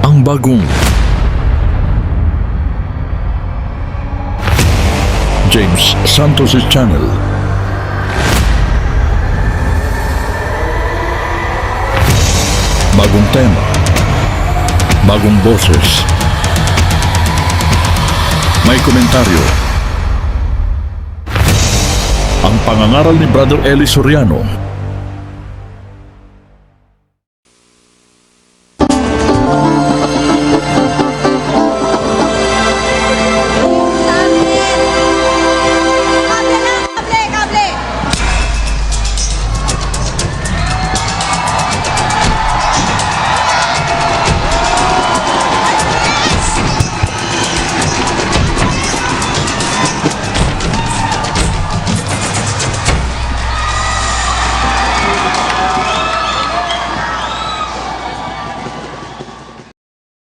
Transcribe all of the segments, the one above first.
Ang bagong James Santos' Channel. Bagong tema, bagong boses, may komentaryo. Ang pangangaral ni Brother Eli Soriano.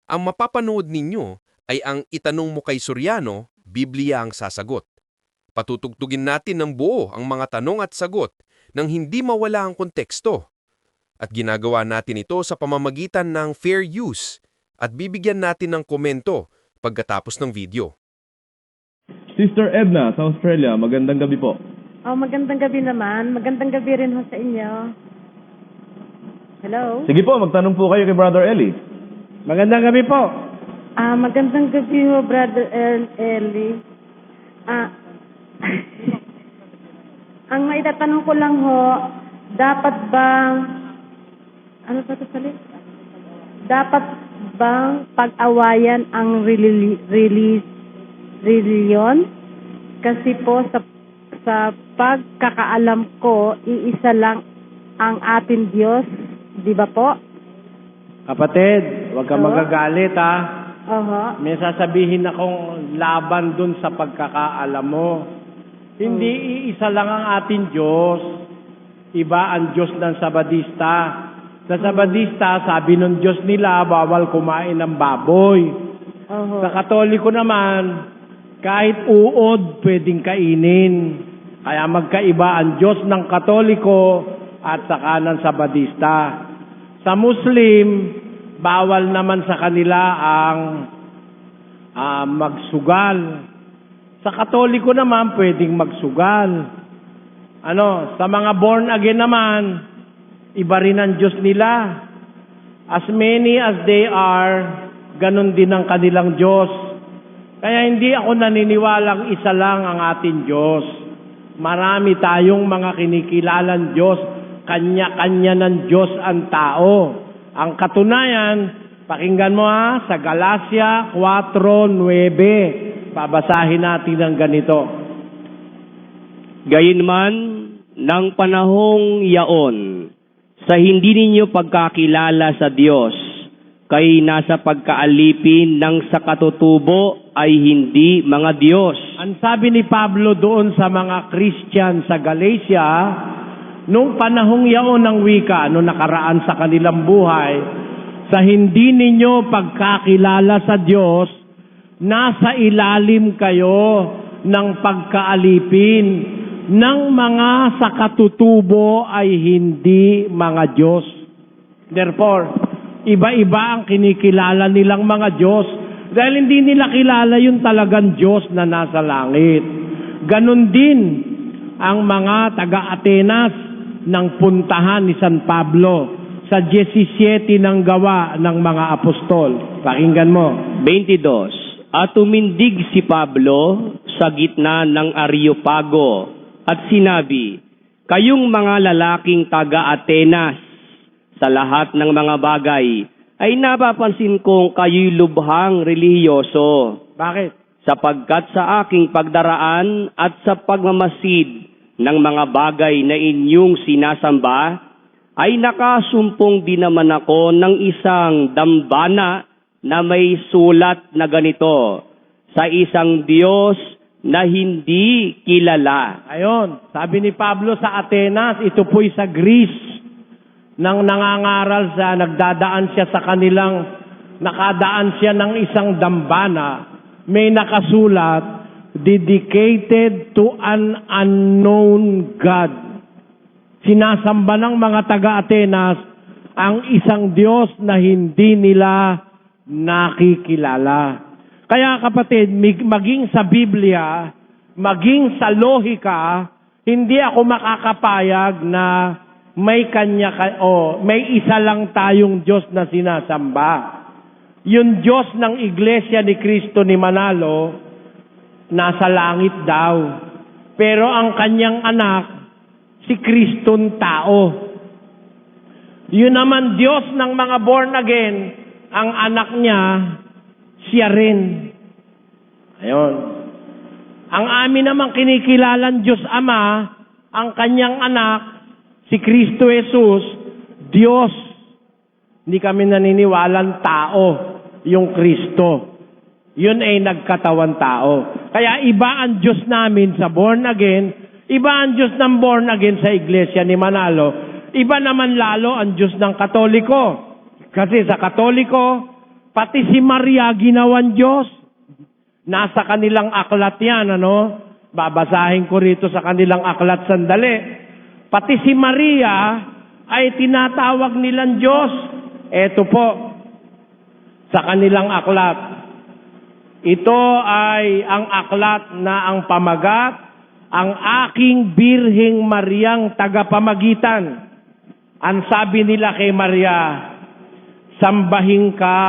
Ang mapapanood ninyo ay ang Itanong Mo Kay Soriano, Biblia ang sasagot. Patutugtugin natin ng buo ang mga tanong at sagot nang hindi mawala ang konteksto. At ginagawa natin ito sa pamamagitan ng fair use at bibigyan natin ng komento pagkatapos ng video. Sister Edna sa Australia, magandang gabi po. Oh, magandang gabi naman. Magandang gabi rin ho sa inyo. Hello? Sige po, magtanong po kayo kay Brother Eli. Magandang gabi po. Magandang gabi ho, Brother Eli. Ang maitatanong ko lang ho, dapat bang, ano ba ito salit? Dapat bang pag-awayan ang reliyon? Kasi po sa pagkakaalam ko, iisa lang ang ating Diyos, di ba po? Kapatid, huwag ka Oo. magagalit ha. Oho. May sasabihin akong laban dun sa pagkakaalam mo. Hindi iisa lang ang ating Diyos. Iba ang Diyos ng Sabadista. Sa Sabadista, sabi ng Diyos nila, bawal kumain ng baboy. Oho. Sa Katoliko naman, kahit uod, pwedeng kainin. Kaya magkaiba ang Diyos ng Katoliko at saka ng Sabadista. Sa Muslim, bawal naman sa kanila ang magsugal. Sa Katoliko naman, pwedeng magsugal. Sa mga born again naman, iba rin ang Diyos nila. As many as they are, ganun din ang kanilang Diyos. Kaya hindi ako naniniwalang isa lang ang ating Diyos. Marami tayong mga kinikilalang Diyos. Kanya-kanya ng Diyos ang tao. Ang katunayan, pakinggan mo sa Galatia 4:9. Babasahin natin ang ganito. Gayunman, ng panahong yaon, sa hindi ninyo pagkakilala sa Diyos, kay nasa pagkaalipin ng sa katutubo ay hindi mga Diyos. Ang sabi ni Pablo doon sa mga Christian sa Galatia, nung panahong yaon ng wika, nung nakaraan sa kanilang buhay, sa hindi ninyo pagkakilala sa Diyos, nasa ilalim kayo ng pagkaalipin ng mga sa katutubo ay hindi mga Diyos. Therefore, iba-iba ang kinikilala nilang mga Diyos dahil hindi nila kilala yung talagang Diyos na nasa langit. Ganon din ang mga taga-Atenas ng puntahan ni San Pablo sa 17 ng gawa ng mga apostol. Pakinggan mo. 22. At tumindig si Pablo sa gitna ng Areopago at sinabi, kayong mga lalaking taga-Atenas, sa lahat ng mga bagay, ay napapansin kong kayo'y lubhang relihiyoso. Bakit? Sapagkat sa aking pagdaraan at sa pagmamasid ng mga bagay na inyong sinasamba, ay nakasumpong din naman ako ng isang dambana na may sulat na ganito, sa isang Diyos na hindi kilala. Ayon, sabi ni Pablo sa Atenas, ito po'y sa Greece, nang nangangaral siya, nagdadaan siya sa kanilang, nakadaan siya ng isang dambana, may nakasulat, dedicated to an unknown God. Sinasamba ng mga taga-Atenas ang isang Diyos na hindi nila nakikilala. Kaya kapatid, maging sa Biblia, maging sa lohika, hindi ako makakapayag na may may isa lang tayong Diyos na sinasamba. Yung Diyos ng Iglesia ni Cristo ni Manalo, nasa langit daw. Pero ang kanyang anak, si Kristong tao. Yun naman Diyos ng mga born again, ang anak niya, siya rin. Ayun. Ang amin namang kinikilalang Diyos Ama, ang kanyang anak, si Kristo Jesus, Diyos. Hindi kami naniniwalang tao, yung Kristo. Yun ay nagkatawan tao. Kaya iba ang Diyos namin sa born again, iba ang Diyos ng born again sa Iglesia ni Manalo, iba naman lalo ang Diyos ng Katoliko. Kasi sa Katoliko, pati si Maria ginawan Diyos. Nasa kanilang aklat yan, ano? Babasahin ko rito sa kanilang aklat sandali. Pati si Maria ay tinatawag nilang Diyos. Eto po, sa kanilang aklat. Ito ay ang aklat na ang pamagat, ang aking Birheng Mariang tagapamagitan. Ang sabi nila kay Maria, sambahin ka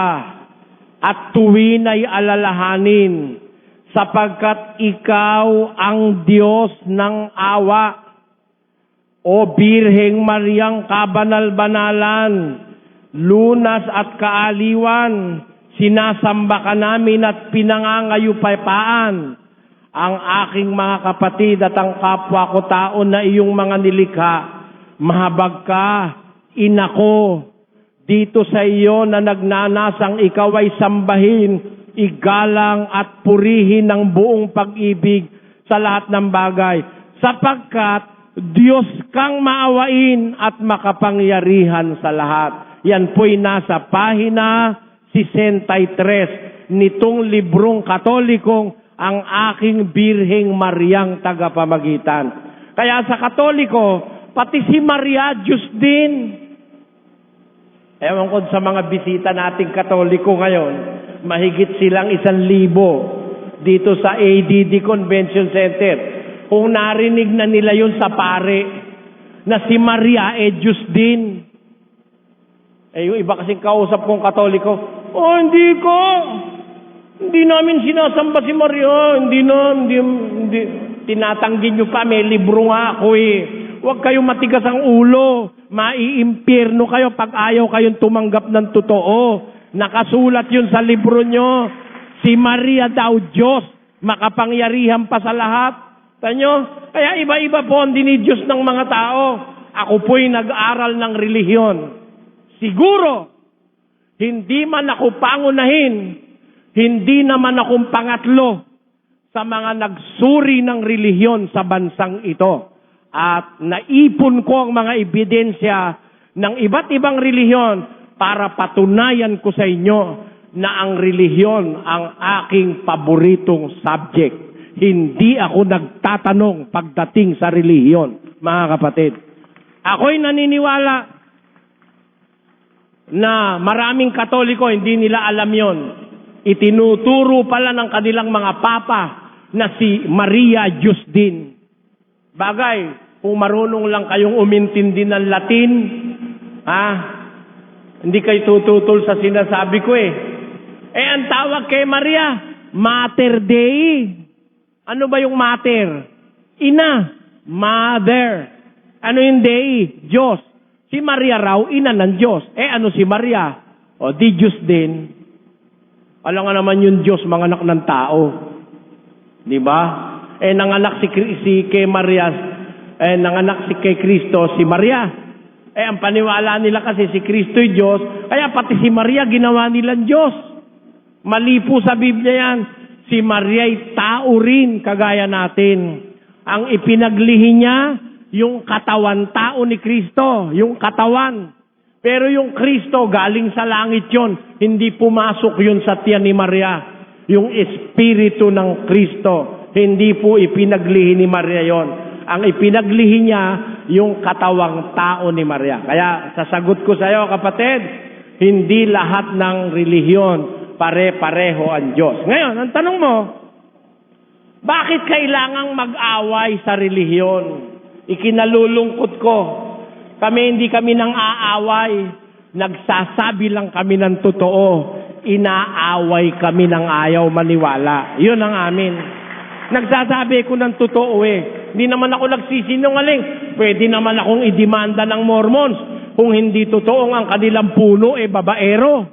at tuwin ay alalahanin sapagkat ikaw ang Diyos ng awa. O Birheng Mariang kabanal-banalan, lunas at kaaliwan, sinasamba ka namin at pinangangayupaypaan ang aking mga kapatid at ang kapwa ko tao na iyong mga nilikha. Mahabag ka, inako, dito sa iyo na nagnanasang ikaw ay sambahin, igalang at purihin ng buong pag-ibig sa lahat ng bagay. Sapagkat Diyos kang maawain at makapangyarihan sa lahat. Yan po'y nasa pahina 63 nitong librong Katolikong ang aking Birheng Mariang tagapamagitan. Kaya sa Katoliko, pati si Maria, Diyos din. Ewan ko sa mga bisita nating Katoliko ngayon, mahigit silang 1,000 dito sa ADD Convention Center. Kung narinig na nila yun sa pare, na si Maria Diyos din. Yung iba kasing kausap kong Katoliko, hindi ko. Hindi namin sinasamba si Maria. Hindi. Tinatanggi nyo pa, may libro nga ako eh. Huwag kayong matigas ang ulo. Maiimpirno kayo pag ayaw kayong tumanggap ng totoo. Nakasulat yun sa libro nyo. Si Maria daw Diyos, makapangyarihan pa sa lahat. Tanyo? Kaya iba-iba po ang dinidiyos ng mga tao. Ako po'y nag-aral ng relihiyon. Siguro, hindi man ako pangunahin, hindi naman akong pangatlo sa mga nagsuri ng relihiyon sa bansang ito. At naipon ko ang mga ebidensya ng iba't ibang relihiyon para patunayan ko sa inyo na ang relihiyon ang aking paboritong subject. Hindi ako nagtatanong pagdating sa relihiyon, mga kapatid. Ako'y naniniwala na maraming Katoliko hindi nila alam yon. Itinuturo pala ng kanilang mga papa na si Maria Diyos din. Bagay, kung marunong lang kayong umintindi ng Latin, hindi kayo tututol sa sinasabi ko eh. Ang tawag kay Maria, Mater Dei. Ano ba yung mater? Ina. Mother. Ano yung Dei? Diyos. Si Maria raw, ina ng Diyos. Ano si Maria? Di Diyos din. Alam nga naman yung Diyos, mga anak ng tao. Di ba? Nanganak si kay Maria, nanganak si kay Kristo, si Maria. Ang paniwala nila kasi si Kristo ay Diyos, kaya pati si Maria ginawa nilang Diyos. Mali po sa Biblia yan. Si Maria ay tao rin, kagaya natin. Ang ipinaglihi niya, yung katawan tao ni Kristo, yung katawan. Pero yung Kristo, galing sa langit yon, hindi pumasok yun sa tiyan ni Maria. Yung Espiritu ng Kristo, hindi po ipinaglihi ni Maria yon. Ang ipinaglihi niya, yung katawang tao ni Maria. Kaya sasagot ko sa iyo, kapatid, hindi lahat ng relihiyon pare-pareho ang Diyos. Ngayon, ang tanong mo, bakit kailangang mag-away sa relihiyon? Ikinalulungkot ko. Hindi kami nang aaway. Nagsasabi lang kami ng totoo. Inaaway kami ng ayaw maniwala. Yun ang amin. Nagsasabi ko ng totoo Hindi naman ako nagsisinungaling. Pwede naman akong idemanda ng Mormons. Kung hindi totoo ang kanilang puno, babaero.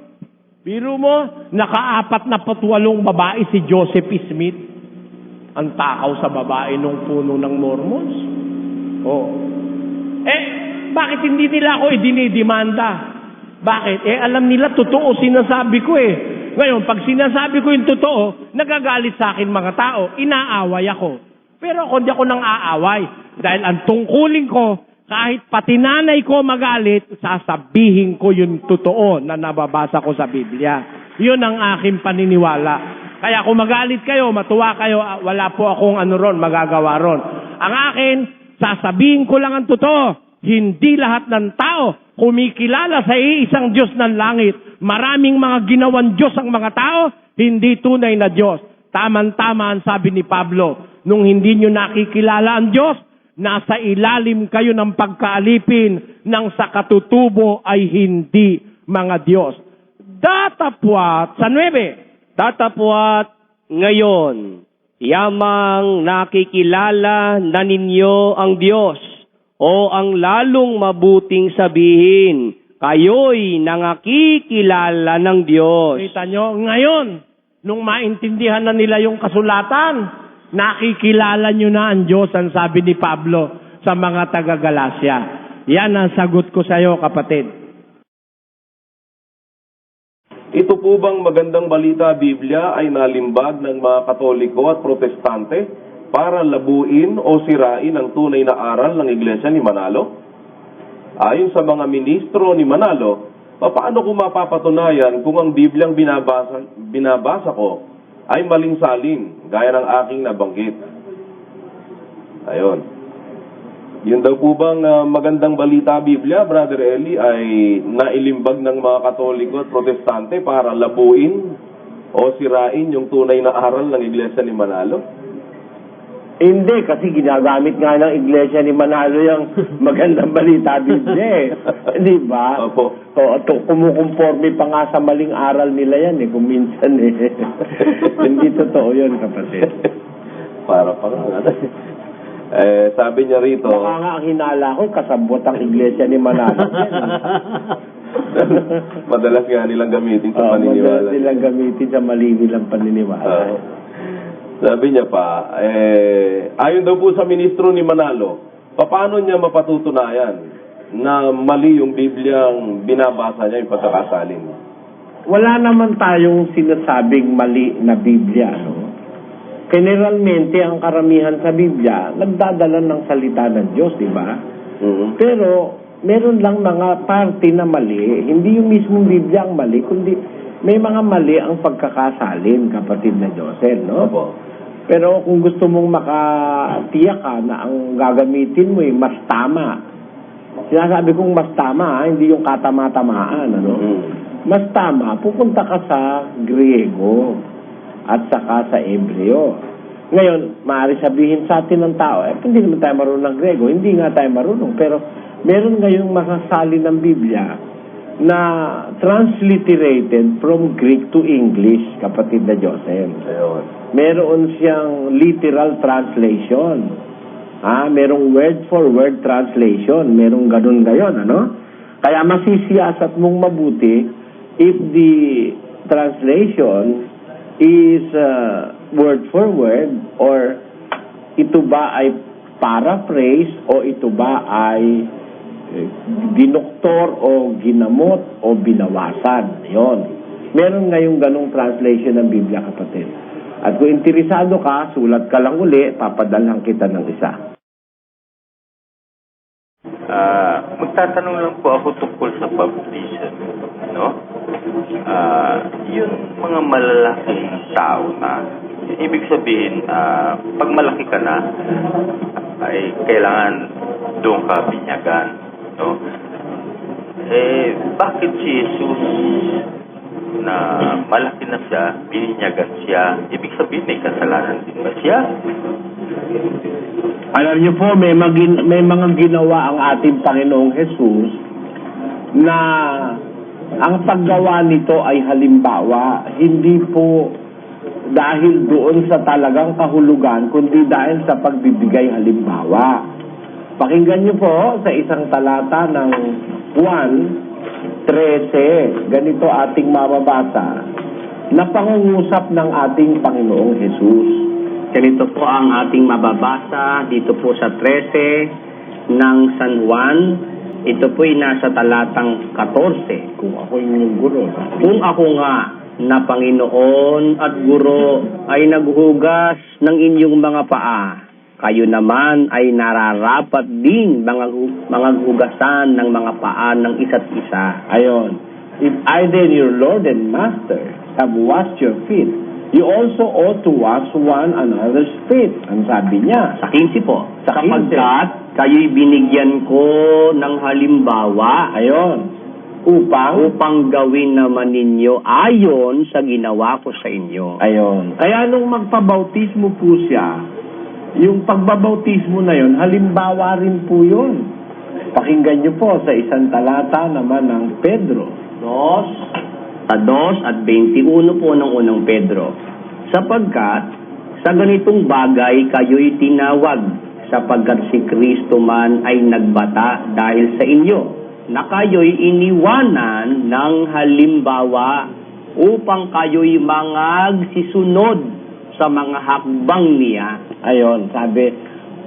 Biro mo, naka-48 babae si Joseph Smith. Ang takaw sa babae nung puno ng Mormons. Bakit hindi nila ako idinidemanda? Bakit? Alam nila, totoo sinasabi ko Ngayon, pag sinasabi ko yung totoo, nagagalit sa akin mga tao, inaaway ako. Pero ako hindi ako nang aaway. Dahil ang tungkulin ko, kahit pati nanay ko magalit, sasabihin ko yung totoo na nababasa ko sa Biblia. Yun ang aking paniniwala. Kaya kung magalit kayo, matuwa kayo, wala po akong magagawa ron. Ang akin, sasabihin ko lang ang totoo. Hindi lahat ng tao kumikilala sa iisang Diyos ng langit. Maraming mga ginawang Diyos ang mga tao, hindi tunay na Diyos. Tama-tama ang sabi ni Pablo, nung hindi nyo nakikilala ang Diyos, nasa ilalim kayo ng pagkaalipin ng sa katutubo ay hindi mga Diyos. Datapwat sa 9. Datapwat ngayon, yamang nakikilala na ninyo ang Diyos, o ang lalong mabuting sabihin, kayo'y nangakikilala ng Diyos. Kita nyo, ngayon, nung maintindihan na nila yung kasulatan, nakikilala nyo na ang Diyos, ang sabi ni Pablo sa mga taga-Galasya. Yan ang sagot ko sa iyo, kapatid. Ito po bang magandang balita Biblia ay nalimbag ng mga Katoliko at Protestante para labuin o sirain ang tunay na aral ng Iglesia ni Manalo? Ayon sa mga ministro ni Manalo, paano ko mapapatunayan kung ang Bibliang binabasa ko ay maling salin, gaya ng aking nabanggit? Ayon. Yun daw po bang magandang balita Biblia, Brother Eli, ay nailimbag ng mga Katoliko at Protestante para labuin o sirain yung tunay na aral ng Iglesia ni Manalo? Hindi, kasi ginagamit nga ng Iglesia ni Manalo yung magandang balita Biblia Di ba? Opo. Kumukonforme pa nga sa maling aral nila yan kung minsan Hindi totoo yun, kapatid. Para pa nga. Sabi niya rito, Baka nga ang hinala ko, kasabot ang Iglesia ni Manalo. madalas nga nilang gamitin sa paniniwala. Madalas nilang gamitin sa mali nilang paniniwala. Sabi niya pa, ayon daw po sa ministro ni Manalo, paano niya mapatutunayan na mali yung Bibliang binabasa niya, yung pagkakasalin? Wala naman tayong sinasabing mali na Biblia, Generalmente, ang karamihan sa Biblia, nagdadala ng salita ng Diyos, di ba? Pero, meron lang mga parte na mali. Hindi yung mismong Biblia ang mali, kundi may mga mali ang pagkakasalin, kapatid na Josel, Opo. Pero kung gusto mong makatiyak ka na ang gagamitin mo mas tama. Sinasabi kong mas tama, hindi yung katama-tamaan, Mas tama, pupunta ka sa Griego at saka sa Hebreo. Ngayon, maaari sabihin sa atin ng tao, hindi naman tayo marunong ng Griego, hindi nga tayo marunong, pero meron ngayong masasalin ng Biblia na transliterated from Greek to English, kapatid na Joseph. Ayun. Meron siyang literal translation. Merong word for word translation. Merong ganun gayon, Kaya masisiyasat mong mabuti if the translation is word for word or ito ba ay paraphrase o ito ba ay dinoktor o ginamot o binawasan. Yon. Meron ngayong ganong translation ng Biblia, kapatid. At kung interesado ka, sulat ka lang uli, papadalhan kita ng isa. Magtatanong lang po ako tungkol sa baptism, yung mga malalaking tao na, ibig sabihin, pag malaki ka na, ay kailangan doon ka binyagan, bakit si Jesus na malaki na siya, bininyagan siya, ibig sabihin may kasalanan din ba siya? Alam niyo po, may mga ginawa ang ating Panginoong Jesus na ang paggawa nito ay halimbawa, hindi po dahil doon sa talagang kahulugan, kundi dahil sa pagbibigay halimbawa. Pakinggan niyo po sa isang talata ng Juan 13, ganito ating mababasa, na pangungusap ng ating Panginoong Jesus. Ganito po ang ating mababasa dito po sa 13 ng San Juan. Ito po ay nasa talatang 14. Kung ako yung guro. Kung ako nga na Panginoon at Guro ay naghugas ng inyong mga paa, kayo naman ay nararapat din mga hugasan ng mga paa ng isa't isa. Ayon. If I then, your Lord and Master, have washed your feet, you also ought to wash one another's feet. Ang sabi niya. Sa 15 po. Sa 15. Sapagkat kayo'y binigyan ko ng halimbawa. Ayon. Upang Gawin naman ninyo ayon sa ginawa ko sa inyo. Ayon. Kaya nung magpabautismo po siya, yung pagbabautismo na yon, halimbawa rin po yun. Pakinggan niyo po sa isang talata naman ng Pedro. 2 at 21 po ng unang Pedro. Sapagkat sa ganitong bagay kayo'y tinawag, sapagkat si Kristo man ay nagbata dahil sa inyo, na kayo'y iniwanan ng halimbawa upang kayo'y mangagsisunod sa mga hakbang niya. Ayon, sabi,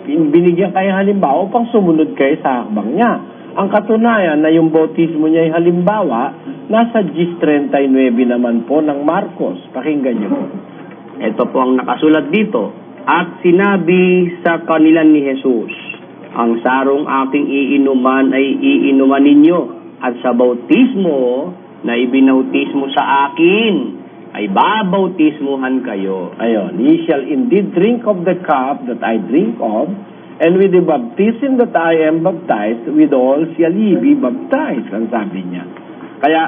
binigyan kayo halimbawa upang sumunod kayo sa hakbang niya. Ang katunayan na yung bautismo niya ay halimbawa, nasa Gis 39 naman po ng Marcos. Pakinggan niyo po. Ito po ang nakasulat dito. At sinabi sa kanila ni Jesus, ang sarong aking iinuman ay iinuman ninyo, at sa bautismo na ibinautismo sa akin, ay babautismuhan kayo. Ayon, ye shall indeed drink of the cup that I drink of, and with the baptism that I am baptized, with all shall ye be baptized. Ang sabi niya. Kaya,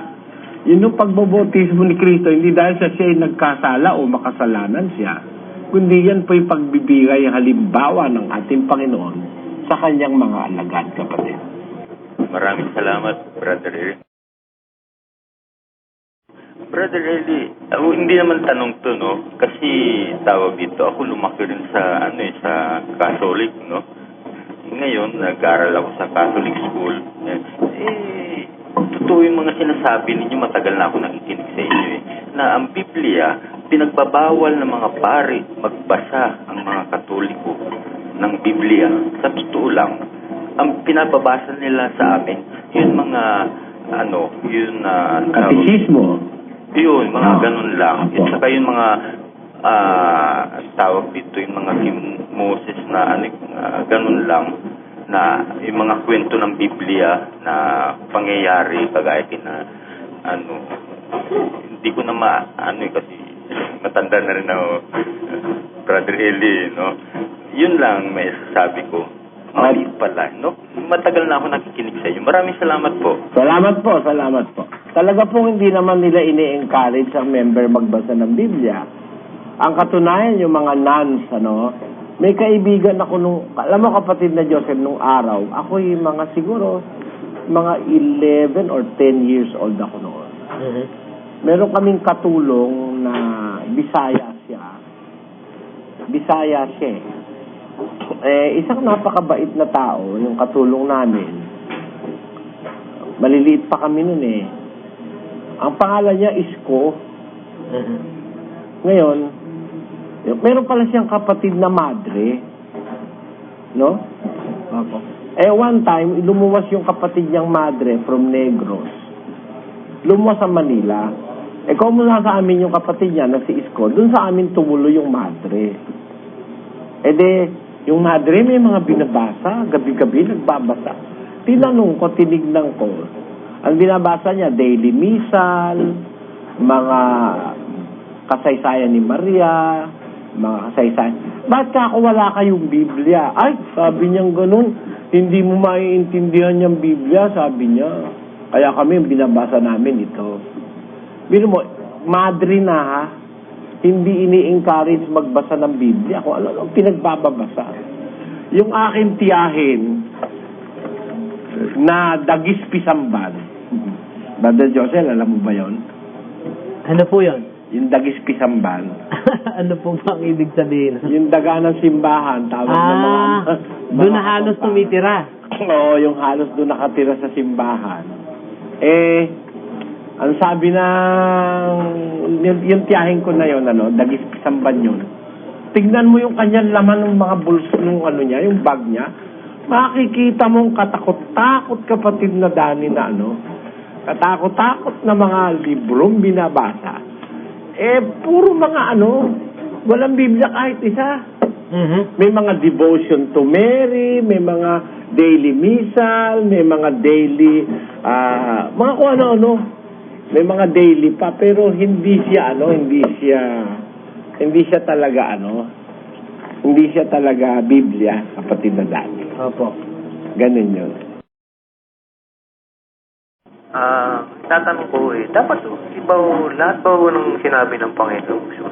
yun yung pagbabautismo ni Kristo, hindi dahil sa siya ay nagkasala o makasalanan siya, kundi yan po yung pagbibigay halimbawa ng ating Panginoon sa kanyang mga alagad, kapatid. Maraming salamat, Brother Eli. Brother Eli, hindi naman tanong to, no? Kasi tawag dito, ako lumaki rin sa, sa Catholic, no? Ngayon, nag-aaral ako sa Catholic school. Totoo yung mga sinasabi ninyo, matagal na ako nakikinig sa inyo, na ang Biblia, pinagbabawal ng mga pari magbasa ang mga Katoliko ng Biblia. Sa totoo lang, ang pinababasa nila sa amin, yung mga, Katekismo. yun, mga ganun lang. At saka yung mga, tawag dito, yung mga Moses na, ganun lang, na yung mga kwento ng Biblia na pangyayari, kagaya kina, hindi ko na kasi matanda na rin ako, Brother Eli, no? Yun lang may sasabi ko. Mali pala, no? Matagal na ako nakikinig sa iyo. Maraming salamat po. Salamat po, salamat po. Talaga pong hindi naman nila ini-encourage ang member magbasa ng Biblia. Ang katunayan, yung mga nuns, may kaibigan ako alam mo kapatid na Joseph, nung araw, ako yung siguro, mga 11 or 10 years old ako noon. Meron kaming katulong na Bisaya siya. Isang napakabait na tao, yung katulong namin. Maliliit pa kami noon Ang pangalan niya Isko. Ngayon, meron pala siyang kapatid na madre. No? One time, lumuwas yung kapatid niyang madre from Negros. Lumuwas sa Manila. Kumusta sa amin yung kapatid niya na si Isko, dun sa amin tumulo yung madre. Yung madre may mga binabasa, gabi-gabi nagbabasa. Tinanong ko, tinignan ko. Ang binabasa niya, daily misal, mga kasaysayan ni Maria, mga kasaysayan. Ba't ako wala kayong Biblia? Ay, sabi niyang ganun, hindi mo maiintindihan niyang Biblia, sabi niya. Kaya kami, binabasa namin ito. Bino mo, madre na ha, hindi ini-encourage magbasa ng Biblia kung ano ang pinagbababasa. Yung aking tiyahin na dagis pisamban. Brother Josel, alam mo ba yon? Ano po yun? Yung dagis pisamban. Ano po ang ibig sabihin? Yung daga ng simbahan, tawag ng mga... Doon na halos tumitira. Oo, yung halos doon nakatira sa simbahan. Ang sabi ng... Yung tiyahin ko na yun, dagis pisamban yun. Tignan mo yung kanyang laman ng mga bulso, yung yung bag niya. Makikita mong katakot-takot, kapatid na Dani, na katakot-takot na mga librong binabasa. Puro mga walang Biblia kahit isa. May mga devotion to Mary, may mga daily misal, may mga daily, mga kung ano-ano. May mga daily pa, pero hindi siya talaga Biblia, kapatid na Dani. Opo. Ganun yun. Tatanong ko dapat lahat ba ng sinabi ng Panginoong Kristo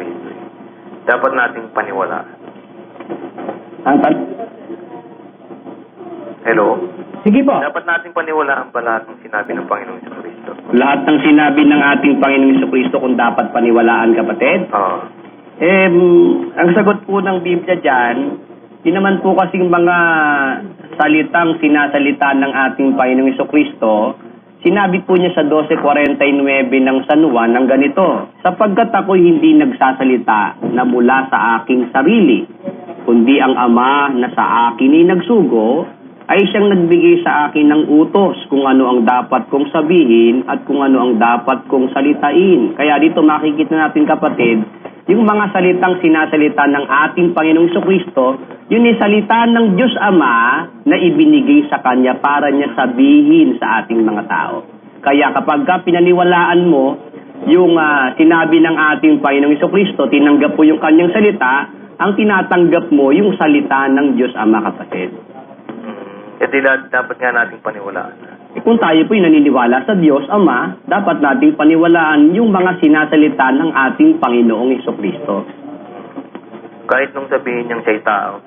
dapat nating paniwalaan? Hello? Sige po. Dapat nating paniwalaan ba lahat ng sinabi ng Panginoong Kristo? Lahat ng sinabi ng ating Panginoong Kristo kung dapat paniwalaan, kapatid? Oo. Ang sagot po ng Biblia dyan, di naman po kasing mga salitang sinasalita ng ating Panginoong Kristo. Sinabi po niya sa 12:49 ng San Juan ng ganito, sapagkat ako'y hindi nagsasalita na mula sa aking sarili, kundi ang Ama na sa akin ay nagsugo, ay siyang nagbigay sa akin ng utos kung ano ang dapat kong sabihin at kung ano ang dapat kong salitain. Kaya dito makikita natin, kapatid, yung mga salitang sinasalita ng ating Panginoong Kristo, yun ay salita ng Diyos Ama na ibinigay sa Kanya para niya sabihin sa ating mga tao. Kaya kapag pinaniwalaan mo yung sinabi ng ating Panginoong Kristo, tinanggap mo yung Kanyang salita, ang tinatanggap mo yung salita ng Diyos Ama, kapatid. Dapat nga nating paniwalaan. Kung tayo po'y naniniwala sa Diyos Ama, dapat nating paniwalaan yung mga sinasalita ng ating Panginoong Kristo. Kahit nung sabihin niyang siya'y tao.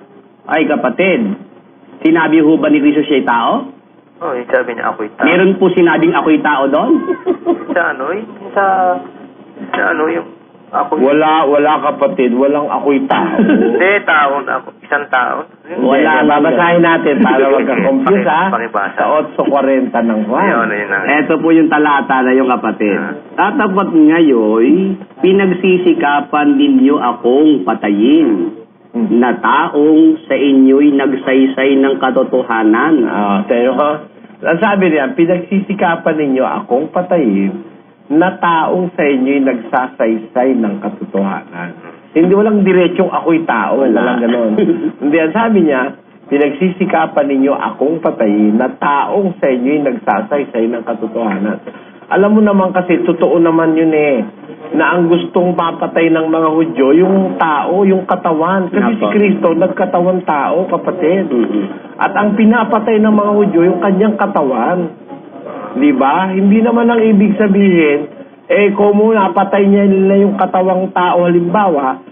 Ay, kapatid, sinabi ho ba ni Kristo siya'y tao? Oo, yung sabi niya ako'y tao. Meron po sinabing ako'y tao doon? yung ako. Wala kapatid, walang ako'y tao. Hindi, taon ako. Isang taon. Wala, babasahin natin para wag ka-confuse Pakibasa. sa 8:40 ng Juan. Yun. Ito po yung talata na yung kapatid. Tatapat ngayon, pinagsisikapan ninyo akong patayin na taong sa inyo'y nagsaysay ng katotohanan. Tayo ha? Ang sabi niya, pinagsisikapan ninyo akong patayin na taong sa inyo'y nagsasaysay ng katotohanan. Hindi walang diretsong ako'y tao. Walang ganon. Hindi, ang sabi niya, pinagsisikapan ninyo akong patayin na taong sa inyo'y nagsasaysay ng katotohanan. Alam mo naman kasi, totoo naman yun na ang gustong papatay ng mga Hudyo, yung tao, yung katawan. Kasi si Kristo, nagkatawan tao, kapatid. At ang pinapatay ng mga Hudyo, yung kanyang katawan. Diba? Hindi naman ang ibig sabihin, kung napatay niya nila yung katawang tao, halimbawa,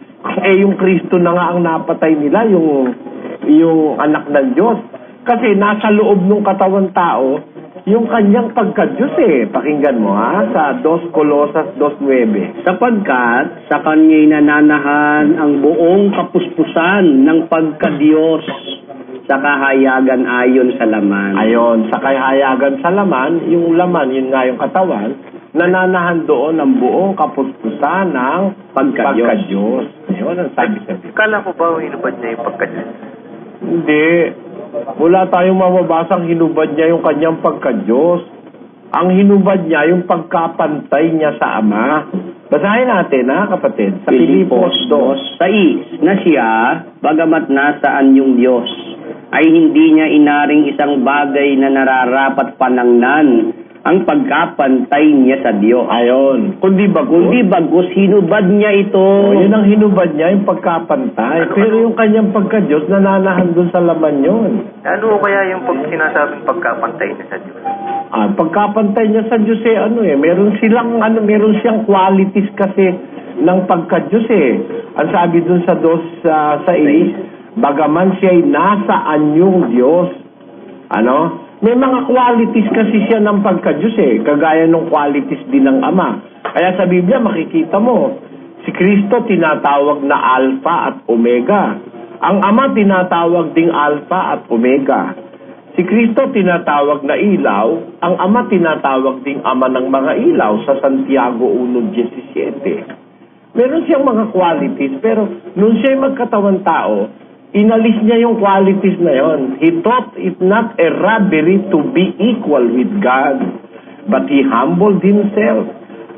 yung Kristo na nga ang napatay nila, yung anak ng Diyos. Kasi nasa loob ng katawang tao, yung kanyang pagka-Diyos Pakinggan mo sa 2 Colosas 2:9. Sapagkat sa kanya'y nananahan ang buong kapuspusan ng pagka-Diyos sa kahayagan ayon sa laman. Ayon, sa kahayagan sa laman, yung laman, yun nga yung katawan, nananahan doon ang buong kapuspusan ng pagka-Diyos. Ayun ang sabi-sabi. Kala ko ba hinubad niya yung pagka-Diyos? Hindi. Wala tayong mababasang hinubad niya yung kanyang pagka-Diyos. Ang hinubad niya yung pagkapantay niya sa Ama. Basahin natin kapatid. Sa Pilipos 2:6 na siya, bagamat nasaan yung Diyos, ay hindi niya inaring isang bagay na nararapat panangnan ang pagkapantay niya sa Diyos. Ayon. Kundi bagus, hinubad niya ito. Yun ang hinubad niya, yung pagkapantay. Pero yung kanyang pagka-Diyos, nananahan doon sa laman yun. Ano kaya yung sinasabing pagkapantay niya sa Diyos? Pagkapantay niya sa Diyos meron siyang qualities kasi ng pagka-Diyos Ang sabi dun sa 2:6, bagaman siya'y nasa anyong Diyos. May mga qualities kasi siya ng pagka-Diyos kagaya ng qualities din ng Ama. Kaya sa Biblia makikita mo, si Kristo tinatawag na Alpha at Omega. Ang Ama tinatawag ding Alpha at Omega. Si Kristo tinatawag na ilaw, ang Ama tinatawag ding Ama ng mga ilaw sa Santiago 1:17. Meron siyang mga qualities, pero nung siya'y magkatawan tao, inalis niya yung qualities na yon. He thought it not a robbery to be equal with God, but he humbled himself.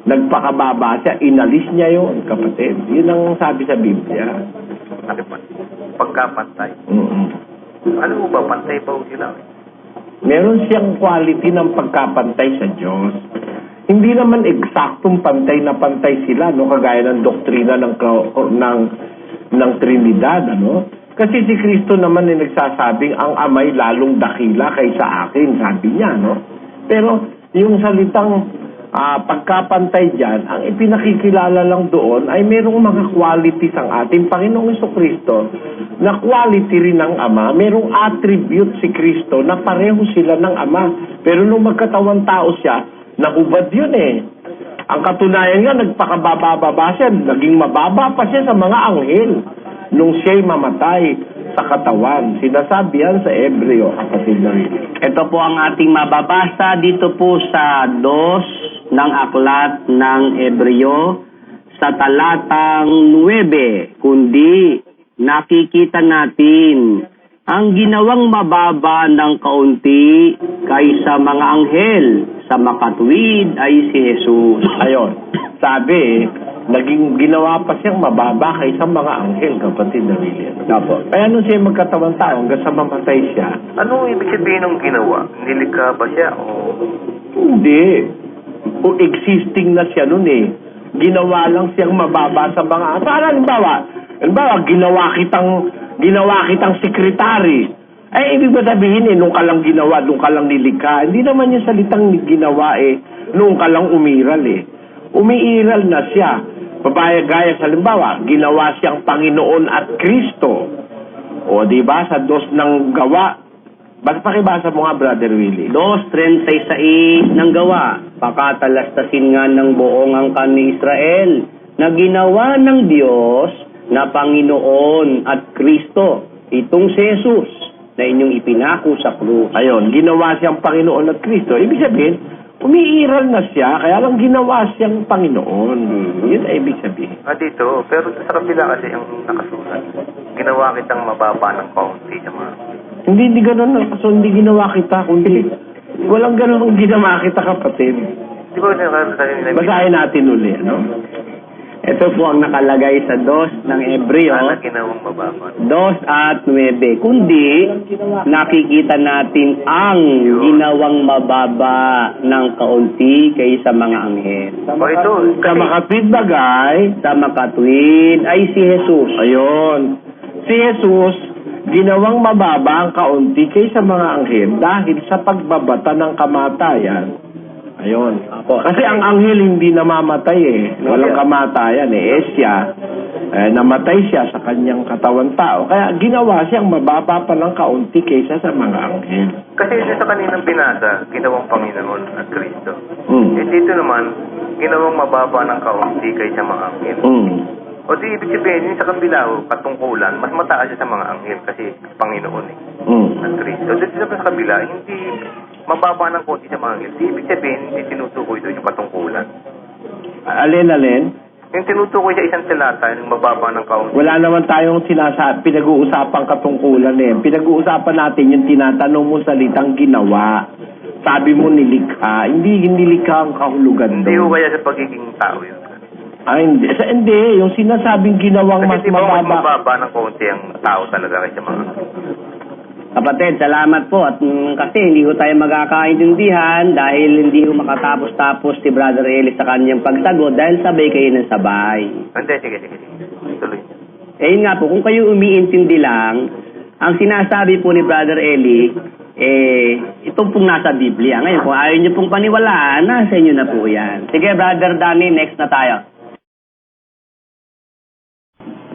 Nagpakababa siya, inalis niya yon, kapatid. Yun ang sabi sa Biblia. Pagkapantay. Ano ba? Pantay pa sila? Meron siyang quality ng pagkapantay sa Diyos. Hindi naman eksaktong pantay na pantay sila, kagaya ng doktrina ng Trinidad, Kasi si Kristo naman ay nagsasabing ang Ama'y lalong dakila kaysa akin, sabi niya, Pero yung salitang pagkapantay diyan, ang ipinakikilala lang doon ay merong mga qualities ang ating Panginoong Jesucristo na quality rin ng Ama. Merong attribute si Kristo na pareho sila ng Ama. Pero nung magkatawan tao siya, nahubad yun Ang katunayan nga, nagpakababa siya, naging mababa pa siya sa mga anghel nung siya'y mamatay sa katawan. Sinasabi yan sa Hebreo, kapatid na rin. Ito po ang ating mababasa dito po sa 2 ng aklat ng Hebreo sa talatang 9. Kundi nakikita natin ang ginawang mababa ng kaunti kaysa mga anghel, sa makatuwid ay si Jesus. Ayon, sabi, naging ginawa pa siyang mababa kaysa mga anghel, kapatid na rin. Kaya nung siya magkatawan tao, hanggang sa mamatay siya. Ano ibig sabihin ng ginawa? Nilikha ba siya? Hindi. O existing na siya nun Ginawa lang siyang mababa sa mga... Halimbawa, ginawa kitang sekretary. Ibig ba sabihin nung ka lang ginawa, nung ka lang nilikha? Hindi naman yung salitang ginawa nung ka lang umiral Umiiral na siya. Gaya sa halimbawa, ginawa siyang Panginoon at Kristo. O diba, sa 2 ng gawa. Pakibasa mo nga, Brother Willie. 2:36 ng gawa. Pakatalastasin nga ng buong angkan ni Israel na ginawa ng Diyos na Panginoon at Kristo. Itong si Jesus na inyong ipinako sa krus. Ayon, ginawa siyang Panginoon at Kristo. Ibig sabihin, umiiral na siya, kaya lang ginawa siyang Panginoon. Yun ay ibig sabihin. Dito, pero sa kabila kasi ang nakasulat, ginawa kitang mababa ng kaunti sa mga... Hindi ganun hindi ginawa kita, kundi walang ganun ang ginawa kita, kapatid. Di ba basahin natin uli, Ito po ang nakalagay sa 2 ng Hebreo, ginawang mababa. 2:9. Kundi nakikita natin ang ginawang mababa ng kaunti kaysa mga anghel. Ito, Sa makatwid bagay, sa makatuwid ay si Jesus. Ayon, si Jesus, ginawang mababa ang kaunti kaysa mga anghel dahil sa pagbabata ng kamatayan. Ayon. Kasi ang anghel hindi namamatay Walang kamatayan siya, namatay siya sa kanyang katawan tao. Kaya ginawa siyang mababa pa ng kaunti kaysa sa mga anghel. Kasi sa kaninang binasa, ginawang Panginoon at Kristo. Dito naman, ginawang mababa ng kaunti kaysa mga anghel. O di ibig sabihin, sa kabila katungkulan, mas mataas siya sa mga anghel kasi Panginoon at Kristo. Dito sa kabila, hindi mababa ng konti sa mga anghel. Ibig sabihin, hindi tinutukoy doon yung patungkulan. Alin? Yung tinutukoy sa isang talata, yung mababa ng kaunti. Wala naman tayong pinag-uusapang katungkulan Pinag-uusapan natin yung tinatanong mo salitang ginawa. Sabi mo nilikha. Hindi nilikha ang kahulugan doon. Hindi ko kaya sa pagiging tao yun. Hindi. Yung sinasabing ginawang mas kasi mababa. Kasi mababa ng konti ang tao talaga kaysa mga Kapatid, salamat po. At kasi hindi ko tayo magkakaintindihan dahil hindi ko makatapos-tapos si Brother Eli sa kanyang pagsagot dahil sabay kayo ng sabay. Hindi, sige. Tuloy. Yun nga po, kung kayo umiintindi lang, ang sinasabi po ni Brother Eli, Ito pong nasa Biblia. Ngayon, kung ayaw niyo pong paniwalaan, nasa inyo na po yan. Sige, Brother Danny, next na tayo.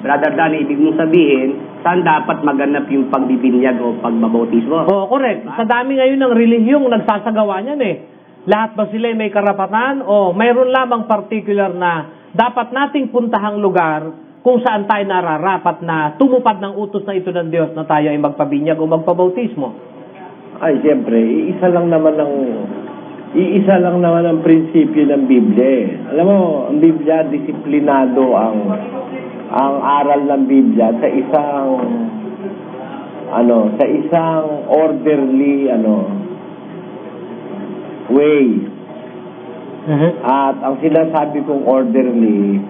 Brother Danny, ibig mong sabihin, saan dapat maganap yung pagbibinyag o pagbabautismo? Oo, correct. Sa dami ngayon ng relihiyong nagsasagawa niyan eh. Lahat ba sila may karapatan o mayroon lamang particular na dapat nating puntahang lugar kung saan tayo nararapat na tumupad ng utos na ito ng Diyos na tayo ay magpabinyag o magpabautismo? Ay, siyempre, iisa lang naman ang prinsipyo ng Biblia. Alam mo, ang Biblia, disiplinado ang aral ng Biblia sa isang orderly way. At ang sinasabi kong orderly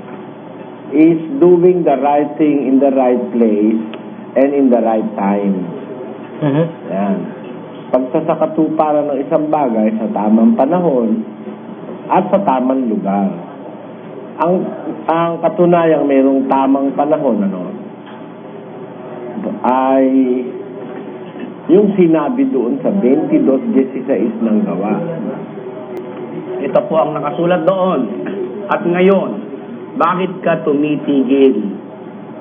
is doing the right thing in the right place and in the right time. Yan. Pagsasakatuparan ng isang bagay sa tamang panahon at sa tamang lugar. Ang katunayang mayroong tamang panahon ay yung sinabi doon sa 22:16 ng Gawa. Ito po ang nakasulat doon. At ngayon, bakit ka tumitigil?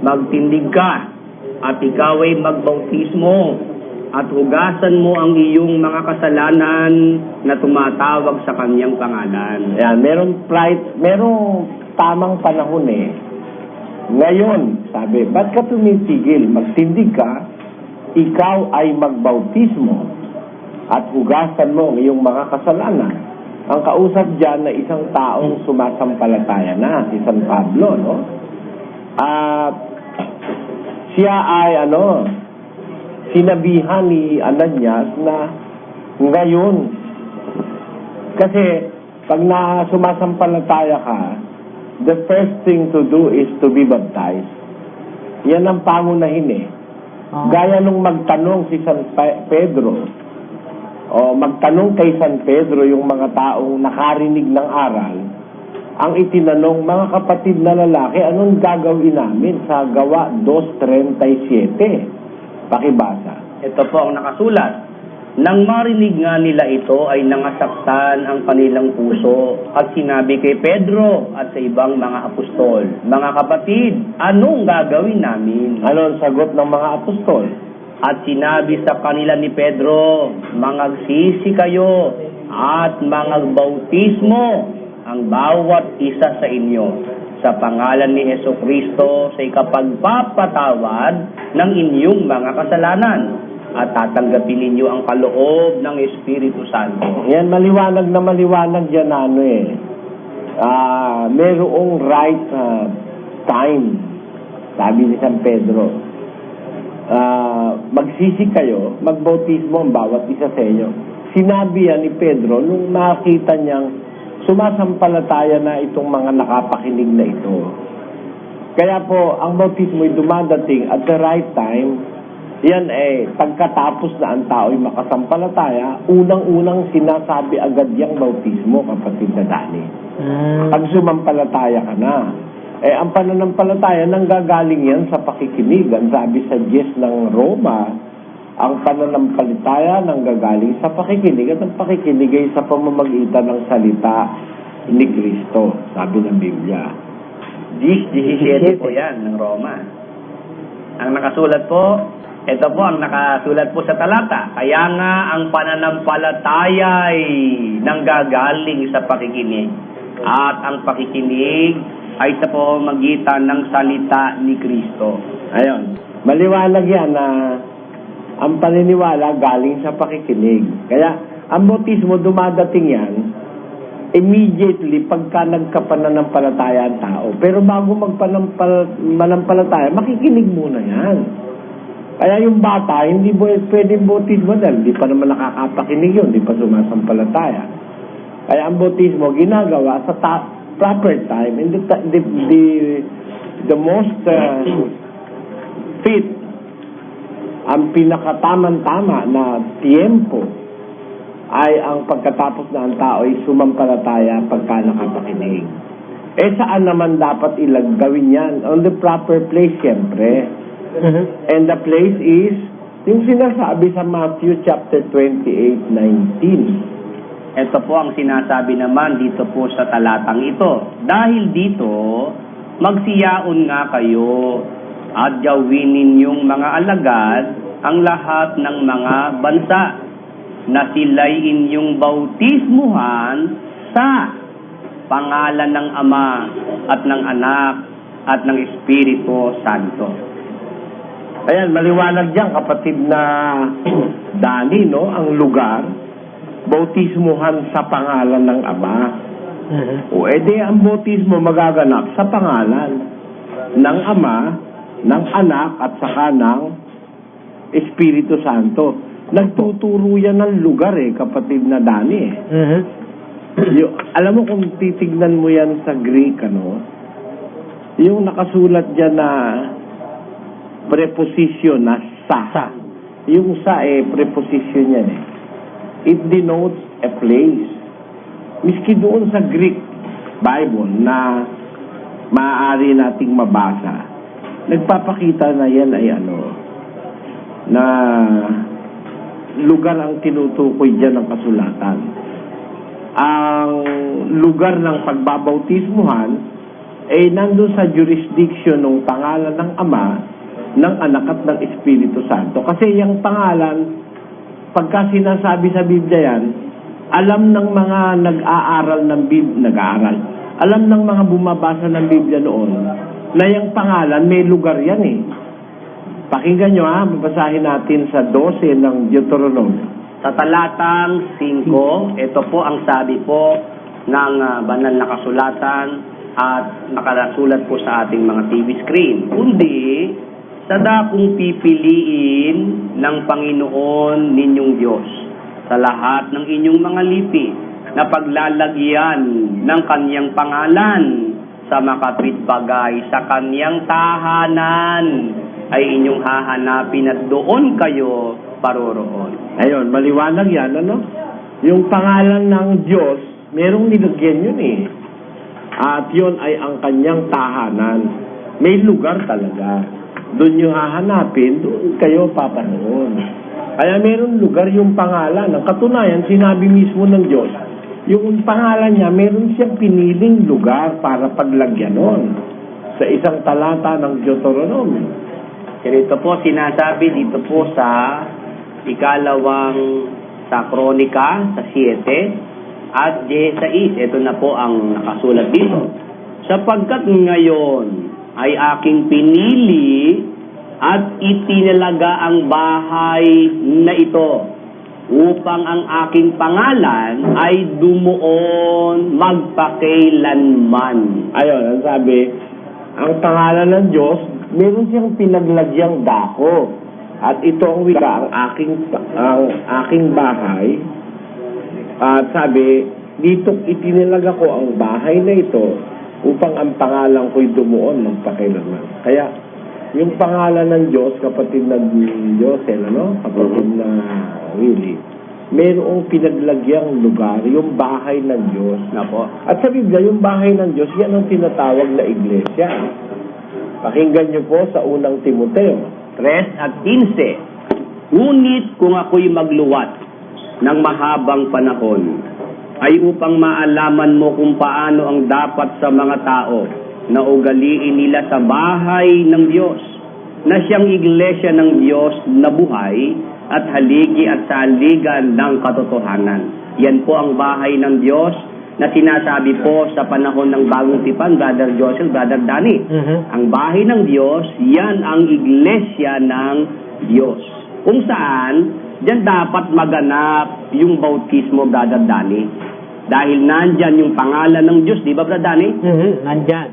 Magtindig ka at ikaw ay magbautismo at hugasan mo ang iyong mga kasalanan na tumatawag sa kanyang pangalan. Yan, merong tamang panahon eh. Ngayon, sabi, ba't ka tumitigil? Magtindig ka, ikaw ay magbautismo at hugasan mo ang iyong mga kasalanan. Ang kausap dyan na isang taong sumasampalataya na, si San Pablo, no? At siya ay, sinabihan ni Ananias na ngayon, kasi pag sumasampalataya ka, the first thing to do is to be baptized. Yan ang pangunahin eh. Gaya nung magtanong si San Pedro, o magtanong kay San Pedro yung mga taong nakarinig ng aral, ang itinanong, mga kapatid na lalaki, anong gagawin namin sa Gawa 2:37? Pakibasa. Ito po ang nakasulat. Nang marinig nga nila ito ay nangasaktan ang kanilang puso at sinabi kay Pedro at sa ibang mga apostol, mga kapatid, anong gagawin namin? Ano ang sagot ng mga apostol? At sinabi sa kanila ni Pedro, mangagsisi kayo at mangagbautismo ang bawat isa sa inyo sa pangalan ni Jesucristo sa ikapagpapatawad ng inyong mga kasalanan at tatanggapin ninyo ang kaloob ng Espiritu Santo. Yan, maliwanag na maliwanag yan merong right time, sabi ni San Pedro. Magsisi kayo, magbautismo ang bawat isa sa inyo. Sinabi yan ni Pedro nung makita niyang sumasampalataya na itong mga nakapakinig na ito. Kaya po, ang bautismo ay dumadating at the right time. Yan pagkatapos na ang tao ay makasampalataya, unang-unang sinasabi agad yung bautismo, kapatid na Dani. Pag sumampalataya ka na. Ang pananampalataya, nanggagaling yan sa pakikinig. Ang sabi sa 10 ng Roma, ang pananampalataya nanggagaling sa pakikinig at ang pakikinig ay sa pamamagitan ng salita ni Kristo, sabi ng Biblia. 17 po yan ng Roma. Ang nakasulat po, ito po ang nakasulat po sa talata. Kaya nga ang pananampalataya ay nanggagaling sa pakikinig. At ang pakikinig ay sa pamamagitan ng salita ni Kristo. Ayun. Maliwanag yan na ang paniniwala galing sa pakikinig. Kaya, ang bautismo dumadating yan immediately pagka nagkapananampalataya ang tao. Pero bago magpananampalataya, makikinig muna yan. Kaya yung bata, hindi pwedeng bautismo dahil hindi pa naman nakakapakinig yun, hindi pa sumasampalataya. Kaya ang bautismo ginagawa sa proper time, and the most fit, ang pinakataman-tama na tiempo ay ang pagkatapos na ang tao ay sumampalataya pagka nakapakinig. Saan naman dapat gawin yan? On the proper place, siyempre. And the place is Yung sinasabi sa Matthew chapter 28:19. Ito po ang sinasabi naman dito po sa talatang ito. Dahil dito, magsiyaon nga kayo at gawin ninyong mga alagad ang lahat ng mga bansa na sila'y inyong bautismuhan sa pangalan ng Ama at ng Anak at ng Espiritu Santo. Ayan, maliwanag diyan, kapatid na Dani, no? Ang lugar, bautismuhan sa pangalan ng Ama. O edi ang bautismo magaganap sa pangalan ng Ama, ng Anak at saka ng Espiritu Santo. Nagtuturo yan ng lugar kapatid na Dani. Alam mo kung titignan mo yan sa Greek, yung nakasulat dyan na preposition na sa. Yung sa preposition yan It denotes a place. Miski doon sa Greek Bible na maaari nating mabasa, nagpapakita na yan ay na lugar ang tinutukoy dyan ng kasulatan. Ang lugar ng pagbabautismuhan ay nandun sa jurisdiction ng pangalan ng Ama, ng Anak at ng Espiritu Santo. Kasi yung pangalan, pagka sinasabi sa Biblia yan, alam ng mga nag-aaral ng alam ng mga bumabasa ng Biblia noon, na yung pangalan, may lugar yan Pakinggan nyo babasahin natin sa 12 ng Deuteronomy. Sa talatang 5, ito po ang sabi po ng banal na kasulatan at nakasulat po sa ating mga TV screen. Kundi, sa dakong pipiliin ng Panginoon ninyong Diyos sa lahat ng inyong mga lipi na paglalagyan ng Kanyang pangalan sa makapitbagay sa Kanyang tahanan ay inyong hahanapin at doon kayo paroroon. Ayun, maliwanag yan, Yung pangalan ng Diyos, merong nilagyan yun At yun ay ang Kanyang tahanan. May lugar talaga. Doon nyo hahanapin, doon kayo paparoon. Kaya meron lugar yung pangalan. Ang katunayan, sinabi mismo ng Diyos, yung pangalan niya, meron siyang piniling lugar para paglagyan nun sa isang talata ng Deuteronomy. Ganito po sinasabi dito po sa sa Kronika, sa 7 at 16. Ito na po ang nakasulat dito. Sapagkat ngayon ay aking pinili at itinalaga ang bahay na ito upang ang aking pangalan ay dumuon magpakailanman. Ayun, ang sabi, ang pangalan ng Diyos, meron siyang pinaglagyang dako. At ito ang wika, ang aking bahay. At sabi, dito itinilaga ko ang bahay na ito upang ang pangalan ko'y dumuon magpakailanman. Kaya, yung pangalan ng Diyos, kapatid na Diyos, kapatid na Willie, mayroong pinaglagyang lugar, yung bahay ng Diyos. At sa Biblia, yung bahay ng Diyos, yan ang tinatawag na iglesia. Pakinggan niyo po sa unang Timoteo 3:15. Ngunit kung ako'y magluwat ng mahabang panahon, ay upang maalaman mo kung paano ang dapat sa mga tao na ugaliin nila sa bahay ng Diyos, na siyang iglesia ng Diyos na buhay at haligi at saligan ng katotohanan. Yan po ang bahay ng Diyos na sinasabi po sa panahon ng Bagong Tipan, Brother Joseph, Brother Danny. Ang bahay ng Diyos, yan ang iglesia ng Diyos. Kung saan, diyan dapat maganap yung bautismo, Brother Danny. Dahil nandyan yung pangalan ng Diyos, di ba, Brother Danny? Nandyan.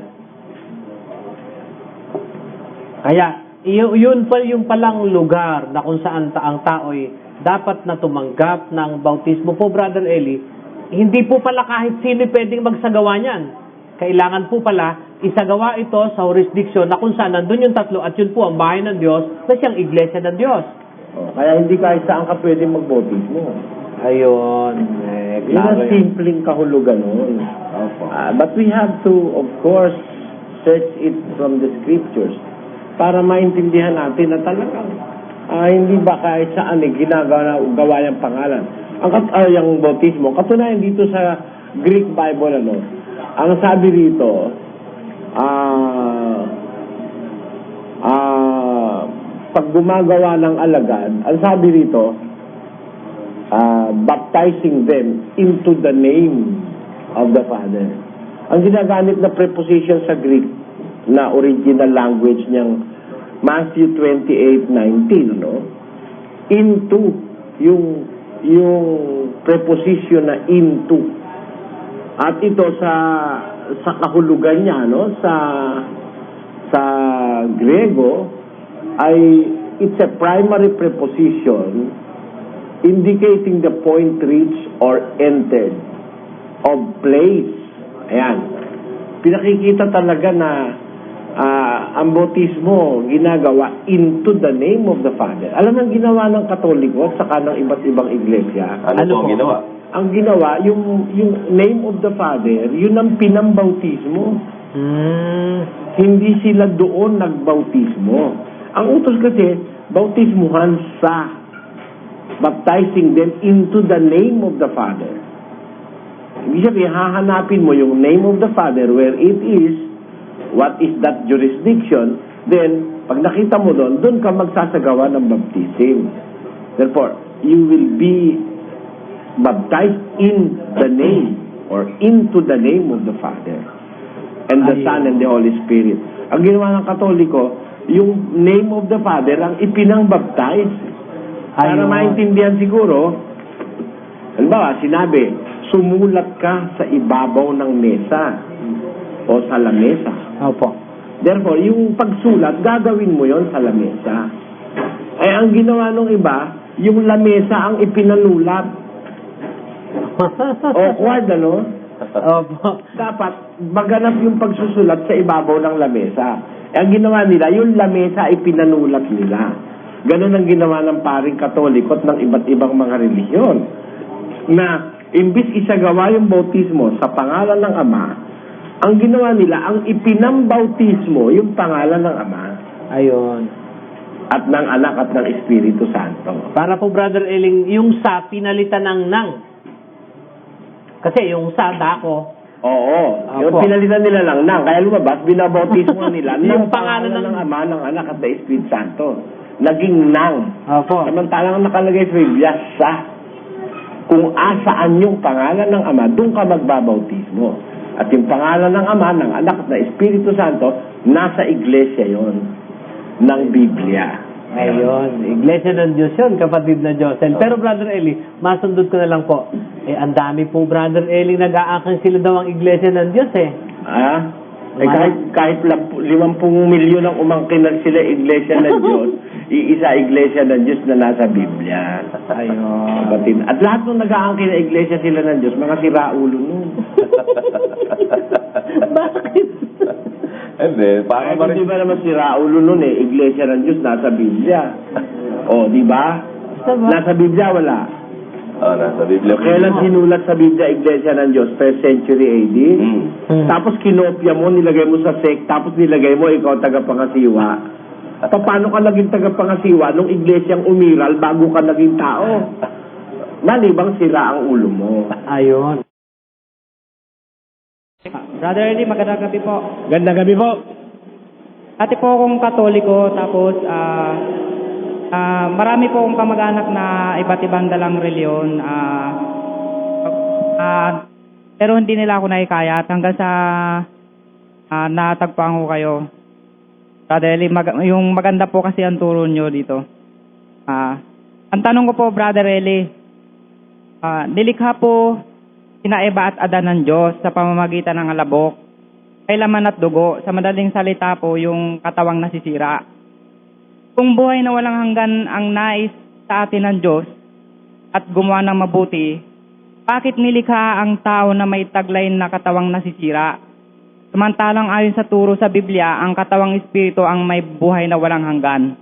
Kaya, yun pa yung palang lugar na kung saan ang tao'y dapat na tumanggap ng bautismo po, Brother Eli. Hindi po pala kahit sino pwedeng magsagawa niyan. Kailangan po pala isagawa ito sa jurisdiction na kung saan nandun yung tatlo at yun po ang bahay ng Diyos na siyang iglesia ng Diyos. Kaya hindi kahit saan ka pwedeng magbautismo. Ayun. Yun ang simpleng kahulugan nun. But we have to, of course, search it from the scriptures para maintindihan natin na talagang hindi ba kahit saan ginagawa yung pangalan. Yung bautismo, katunayan dito sa Greek Bible, ang sabi rito, pag gumagawa ng alagad, ang sabi rito, baptizing them into the name of the Father. Ang ginagamit na preposition sa Greek na original language niyang Matthew 28:19, into, yung preposition na into. At ito sa kahulugan niya, sa Grego, ay it's a primary preposition indicating the point reached or entered of place. Ayan. Pinakikita talaga na ang bautismo ginagawa into the name of the Father. Alam ang ginawa ng Katoliko at saka ng iba't ibang iglesia? Ano po ang ginawa? Ang ginawa, yung name of the Father, yun ang pinambautismo. Hindi sila doon nagbautismo. Ang utos kasi, bautismuhan sa, baptizing them into the name of the Father. Ibig sabihin, hahanapin mo yung name of the Father where it is, what is that jurisdiction, then, pag nakita mo doon ka magsasagawa ng baptism. Therefore, you will be baptized in the name or into the name of the Father and the Son and the Holy Spirit. Ang ginawa ng Katoliko, yung name of the Father ang ipinang-baptize. Para maintindihan siguro, halimbawa, sinabi, sumulat ka sa ibabaw ng mesa o sa lamesa. Opo. Therefore, yung pagsulat, gagawin mo yon sa lamesa. Ay, ang ginawa ng iba, yung lamesa ang ipinanulat. Awkward, Opo. Dapat maganap yung pagsusulat sa ibabaw ng lamesa. Ang ginawa nila, yung lamesa ay pinanulat nila. Ganon ang ginawa ng paring Katoliko at ng iba't ibang mga relihiyon. Na, imbis isagawa yung bautismo sa pangalan ng Ama, ang ginawa nila, ang ipinambautismo yung pangalan ng Ama. Ayun. At ng Anak at ng Espiritu Santo. Para po, Brother Eling, yung sa pinalitan ng nang. Kasi yung sa dako. Oo. Yung pinalitan nila lang nang. Kaya lumabas, binabautismo nila yung ng pangalan ng Ama, ng Anak at ng Espiritu Santo. Naging nang. Opo. Samantalang nakalagay sa Biblia, sa. Kung asaan yung pangalan ng Ama, doon ka magbabautismo. At yung pangalan ng Ama, ng Anak at ng Espiritu Santo, nasa iglesia yon ng Biblia. Ayun. Iglesia ng Diyos yun, kapatid na Diyos. Pero Brother Eli, masundot ko na lang po. Ang dami po, Brother Eli, nag-aakang sila daw ang iglesia ng Diyos kahit 50 milyon ang umangkin na sila iglesia ng Diyos, iisa iglesia ng Diyos na nasa Biblia. Ayun. Kapatid. At lahat ng nag-aangkin na iglesia sila ng Diyos, mga siraulo nun. Bakit? Hindi, para ba Di ba naman siraulo nun iglesia ng Diyos nasa Biblia. Di ba? Nasa Biblia wala. Nasa Biblia. Kailan sinulat sa Biblia iglesia ng Diyos? 1st century AD? Tapos kinopya mo, nilagay mo sa sect, tapos nilagay mo ikaw tagapangasiwa. Paano ka naging tagapangasiwa nung iglesyang umiral bago ka naging tao? Malibang sira ang ulo mo. Ayun. Brother Eli, magandang gabi po. Gandang gabi po. Dati po akong Katoliko, tapos marami po akong kamag-anak na iba't ibang dalang reliyon. Pero hindi nila ako naikaya at hanggang sa natagpuan ko kayo. Brother Eli, yung maganda po kasi ang turo nyo dito. Ang tanong ko po, Brother Eli, nilikha po sina Eva at Adan ng Diyos sa pamamagitan ng alabok, kay laman at dugo, sa madaling salita po yung katawang nasisira. Kung buhay na walang hanggan ang nais sa atin ng Diyos at gumawa ng mabuti, bakit nilikha ang tao na may taglay na katawang nasisira? Samantalang ayon sa turo sa Biblia, ang katawang espiritu ang may buhay na walang hanggan.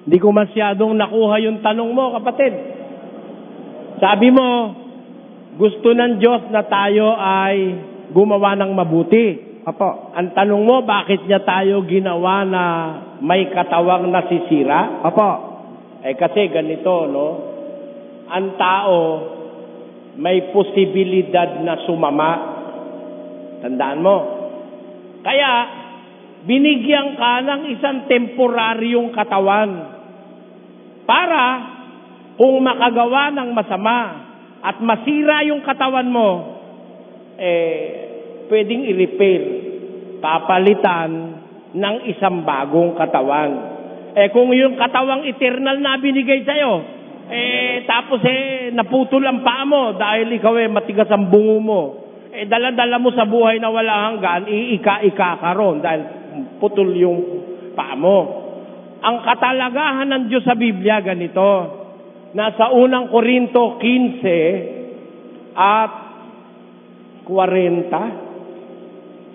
Hindi ko masyadong nakuha yung tanong mo, kapatid. Sabi mo, gusto ng Diyos na tayo ay gumawa ng mabuti. Opo. Ang tanong mo, bakit niya tayo ginawa na may katawang nasisira? Opo. Kasi ganito, no? Ang tao may posibilidad na sumama. Tandaan mo. Kaya, binigyan ka ng isang temporaryong katawan para kung makagawa ng masama at masira yung katawan mo, pwedeng i-repair, papalitan ng isang bagong katawan. Kung yung katawang eternal na binigay sa'yo, tapos naputol ang paa mo dahil ikaw matigas ang bungo mo, dala-dala mo sa buhay na wala hanggan, iika-ika ka ron dahil putol yung paa mo. Ang katalagahan ng Diyos sa Biblia, ganito, nasa unang Korinto 15 at 40,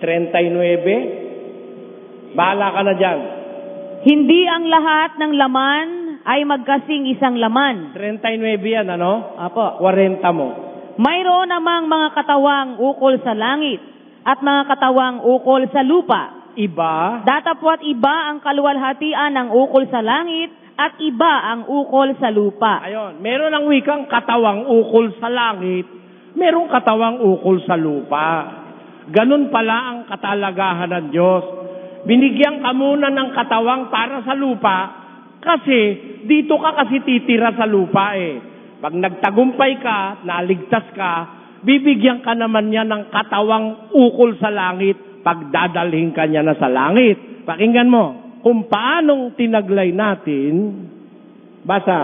39, bahala ka na dyan. Hindi ang lahat ng laman ay magkasing isang laman. 39 yan, ano? Apo. 40 mo. Mayroon namang mga katawang ukol sa langit at mga katawang ukol sa lupa. Iba. Datapwat iba ang kaluwalhatian ng ukol sa langit at iba ang ukol sa lupa. Ayon, meron ang wikang katawang ukol sa langit, merong katawang ukol sa lupa. Ganun pala ang katalagahan ng Diyos. Binigyan ka muna ng katawang para sa lupa kasi dito ka kasi titira sa lupa Pag nagtagumpay ka, naligtas ka, bibigyan ka naman niya ng katawang ukol sa langit pag dadalhin ka niya na sa langit. Pakinggan mo, kung paanong tinaglay natin, basa,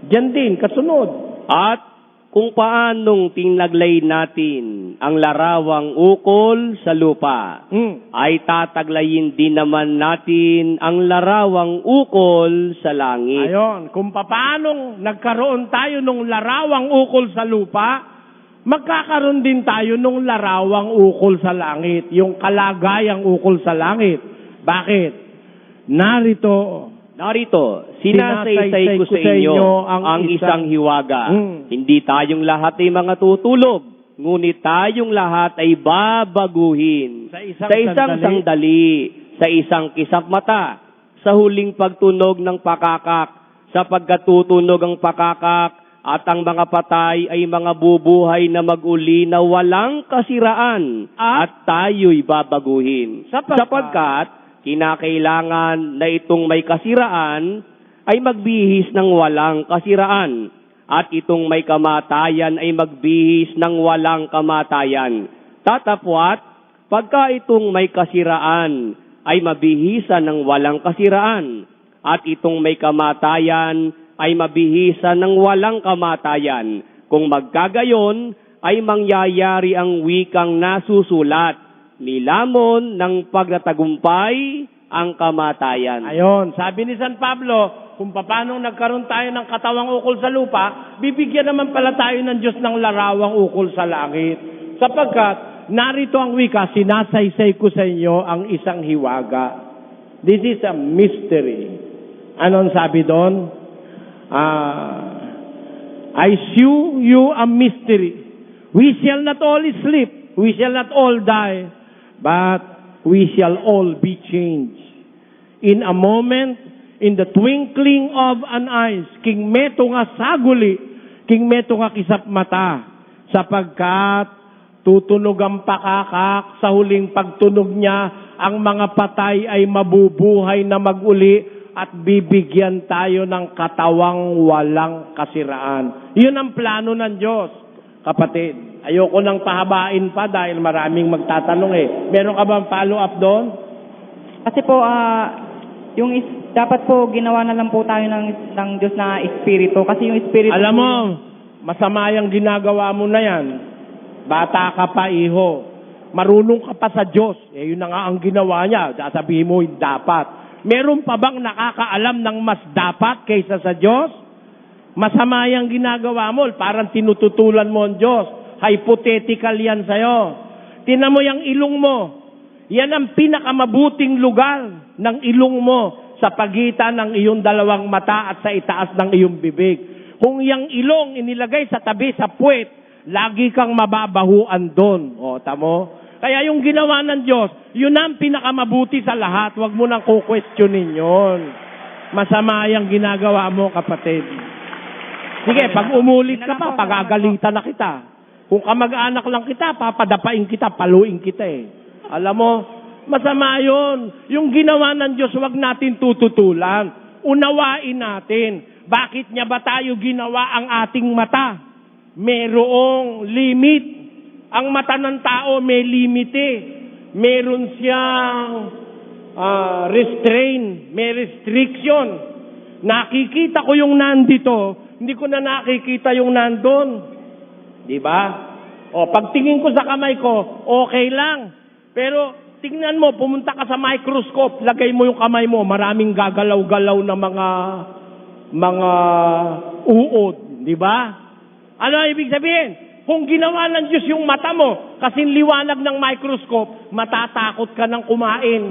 diyan din, kasunod. At kung paanong tinaglay natin ang larawang ukol sa lupa, ay tataglayin din naman natin ang larawang ukol sa langit. Ayon, kung paanong nagkaroon tayo ng larawang ukol sa lupa, magkakaroon din tayo ng larawang ukol sa langit, yung kalagayang ukol sa langit. Bakit? Narito, sinasaysay ko sa inyo ang isang hiwaga. Hindi tayong lahat ay mga tutulog, ngunit tayong lahat ay babaguhin. Sa isang sandali, sa isang kisap mata, sa huling pagtunog ng pakakak, sapagkat tutunog ang pakakak, at ang mga patay ay mga bubuhay na mag-uli na walang kasiraan, at tayo'y babaguhin. Sapagkat kinakailangan na itong may kasiraan ay magbihis ng walang kasiraan, at itong may kamatayan ay magbihis ng walang kamatayan. Tatapwat, pagka itong may kasiraan ay mabihisan ng walang kasiraan, at itong may kamatayan ay mabihisan ng walang kamatayan. Kung magkagayon, ay mangyayari ang wikang nasusulat, nilamon ng pagtatagumpay ang kamatayan. Ayon, sabi ni San Pablo, kung paano nagkaroon tayo ng katawang ukol sa lupa, bibigyan naman pala tayo ng Diyos ng larawang ukol sa langit. Sapagkat, narito ang wika, sinasaysay ko sa inyo ang isang hiwaga. This is a mystery. Anong sabi doon? I shew you a mystery. We shall not all sleep, we shall not all die, but we shall all be changed. In a moment, in the twinkling of an eye, king meto nga saguli, king meto nga kisap mata, sapagkat tutunog ang pakakak, sa huling pagtunog niya, ang mga patay ay mabubuhay na mag-uli, at bibigyan tayo ng katawang walang kasiraan. Yun ang plano ng Diyos. Kapatid, ayoko nang pahabain pa dahil maraming magtatanong Meron ka bang follow-up doon? Kasi po, dapat po ginawa na lang po tayo ng Diyos na Espiritu. Kasi yung Espiritu... Alam mo, masama yung ginagawa mo na yan. Bata ka pa, iho. Marunong ka pa sa Diyos. Yun na nga ang ginawa niya. Sabihin mo, dapat. Meron pa bang nakakaalam ng mas dapat kaysa sa Diyos? Masama yung ginagawa mo. Parang tinututulan mo ang Diyos. Hypothetical yan sa'yo. Tinan mo yung ilong mo. Yan ang pinakamabuting lugar ng ilong mo sa pagitan ng iyong dalawang mata at sa itaas ng iyong bibig. Kung yung ilong inilagay sa tabi sa puwet, lagi kang mababahuan doon. O, tamo? Kaya yung ginawa ng Diyos, yun ang pinakamabuti sa lahat. Huwag mo nang kukwestiyonin yun. Masama yung ginagawa mo, kapatid. Sige, pag umulit ka pa, pagagalitan na kita. Kung kamag-anak lang kita, papadapain kita, paluin kita eh. Alam mo, masama yun. Yung ginawa ng Diyos, huwag natin tututulan. Unawain natin. Bakit niya ba tayo ginawa ang ating mata? Merong limit. Ang mata ng tao may limite. Meron siyang restrain, may restriction. Nakikita ko yung nandito, hindi ko na nakikita yung nandun. Di ba? O, pagtingin ko sa kamay ko, okay lang. Pero, tingnan mo, pumunta ka sa microscope, lagay mo yung kamay mo, maraming gagalaw-galaw na mga uod. Di ba? Ano ibig sabihin? Kung ginawa ng Diyos yung mata mo, kasing liwanag ng microscope, matatakot ka ng kumain.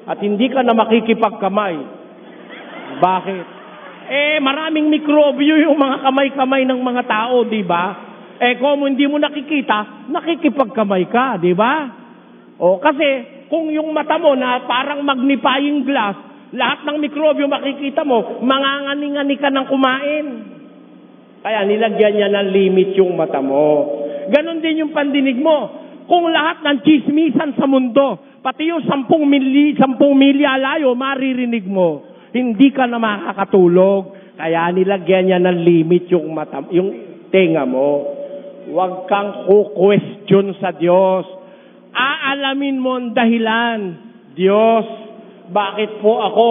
At hindi ka na makikipagkamay. Bakit? Maraming mikrobyo yung mga kamay-kamay ng mga tao, di ba? Kung hindi mo nakikita, nakikipagkamay ka, di ba? O, kasi, kung yung mata mo na parang magnifying glass, lahat ng mikrobyo makikita mo, mangangani-ngani ka ng kumain. Kaya nilagyan niya ng limit yung mata mo. Ganon din yung pandinig mo. Kung lahat ng chismisan sa mundo, pati yung 10 milya layo, maririnig mo. Hindi ka na makakatulog. Kaya nilagyan niya ng limit yung tenga mo. Huwag kang ku-question sa Diyos. Aalamin mo ang dahilan. Diyos, bakit po ako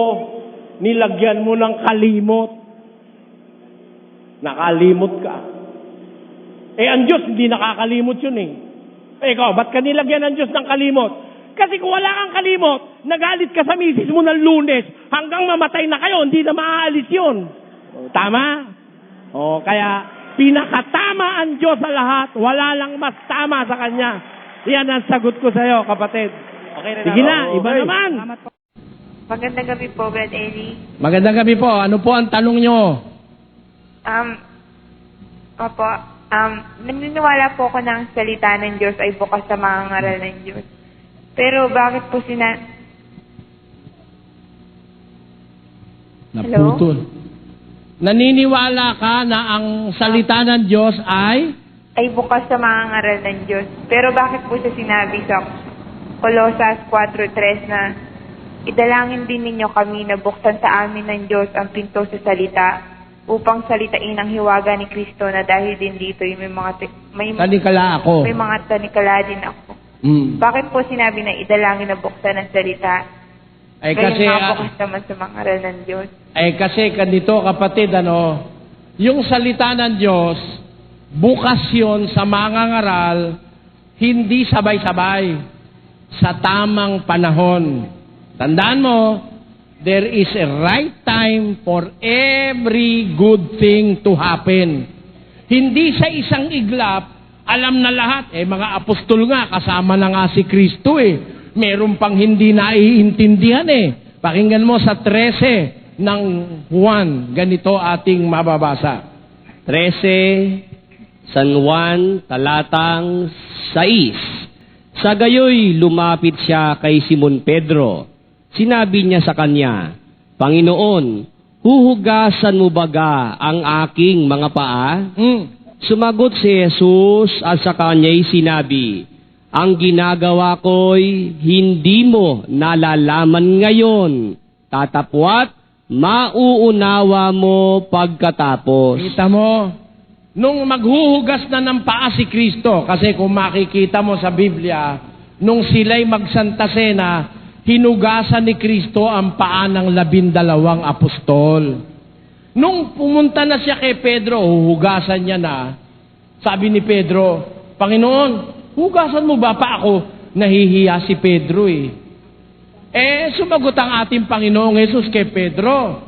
nilagyan mo ng kalimot? Nakalimot ka. Ang Diyos hindi nakakalimot yun eh. Ikaw, ba't ka nilagyan ng Diyos ng kalimot? Kasi kung wala kang kalimot, nagalit ka sa misis mo ng Lunes, hanggang mamatay na kayo, hindi na maaalis yun. Tama? Kaya, pinakatama ang Diyos sa lahat. Wala lang mas tama sa Kanya. Yan ang sagot ko sa iyo, kapatid. Okay na. Sige na, iba naman. Magandang gabi po, Brad Eli. Magandang gabi po. Ano po ang tanong nyo? Opo, naniniwala po ako na ang salita ng Diyos ay bukas sa mga ngaral ng Diyos. Pero bakit po Naputol. Naniniwala ka na ang salita ng Diyos ay bukas sa mga ngaral ng Diyos. Pero bakit po siya sinabi sa Colosas 4:3 na idalangin din ninyo kami na buksan sa amin ng Diyos ang pinto sa salita upang salitain ang hiwaga ni Kristo na dahil din dito may tanikala ako. May mga tanikala din ako. Bakit po sinabi na idalangin na buksan ang salita? Kasi bukas naman sa mga ngaral ng Diyos. Kasi ganito, kapatid, yung salita ng Diyos, bukas yun sa mga ngaral, hindi sabay-sabay, sa tamang panahon. Tandaan mo, there is a right time for every good thing to happen. Hindi sa isang iglap, alam na lahat. Mga apostol nga, kasama na nga si Kristo Meron pang hindi naiintindihan Pakinggan mo sa 13 ng Juan, ganito ating mababasa. 13, San Juan, talatang 6. Sa gayoy, lumapit siya kay Simon Pedro. Sinabi niya sa kanya, Panginoon, huhugasan mo baga ang aking mga paa? Sumagot si Jesus at sa kanya'y sinabi, ang ginagawa ko'y hindi mo nalalaman ngayon. Tatapwat, mauunawa mo pagkatapos. Kita mo, nung maghuhugas na ng paa si Kristo, kasi kung makikita mo sa Biblia, nung sila'y magsanta sena, hinugasan ni Kristo ang paa ng 12 apostol. Nung pumunta na siya kay Pedro, huhugasan niya na, sabi ni Pedro, Panginoon, hugasan mo ba pa ako? Nahihiya si Pedro sumagot ang ating Panginoong Jesus kay Pedro,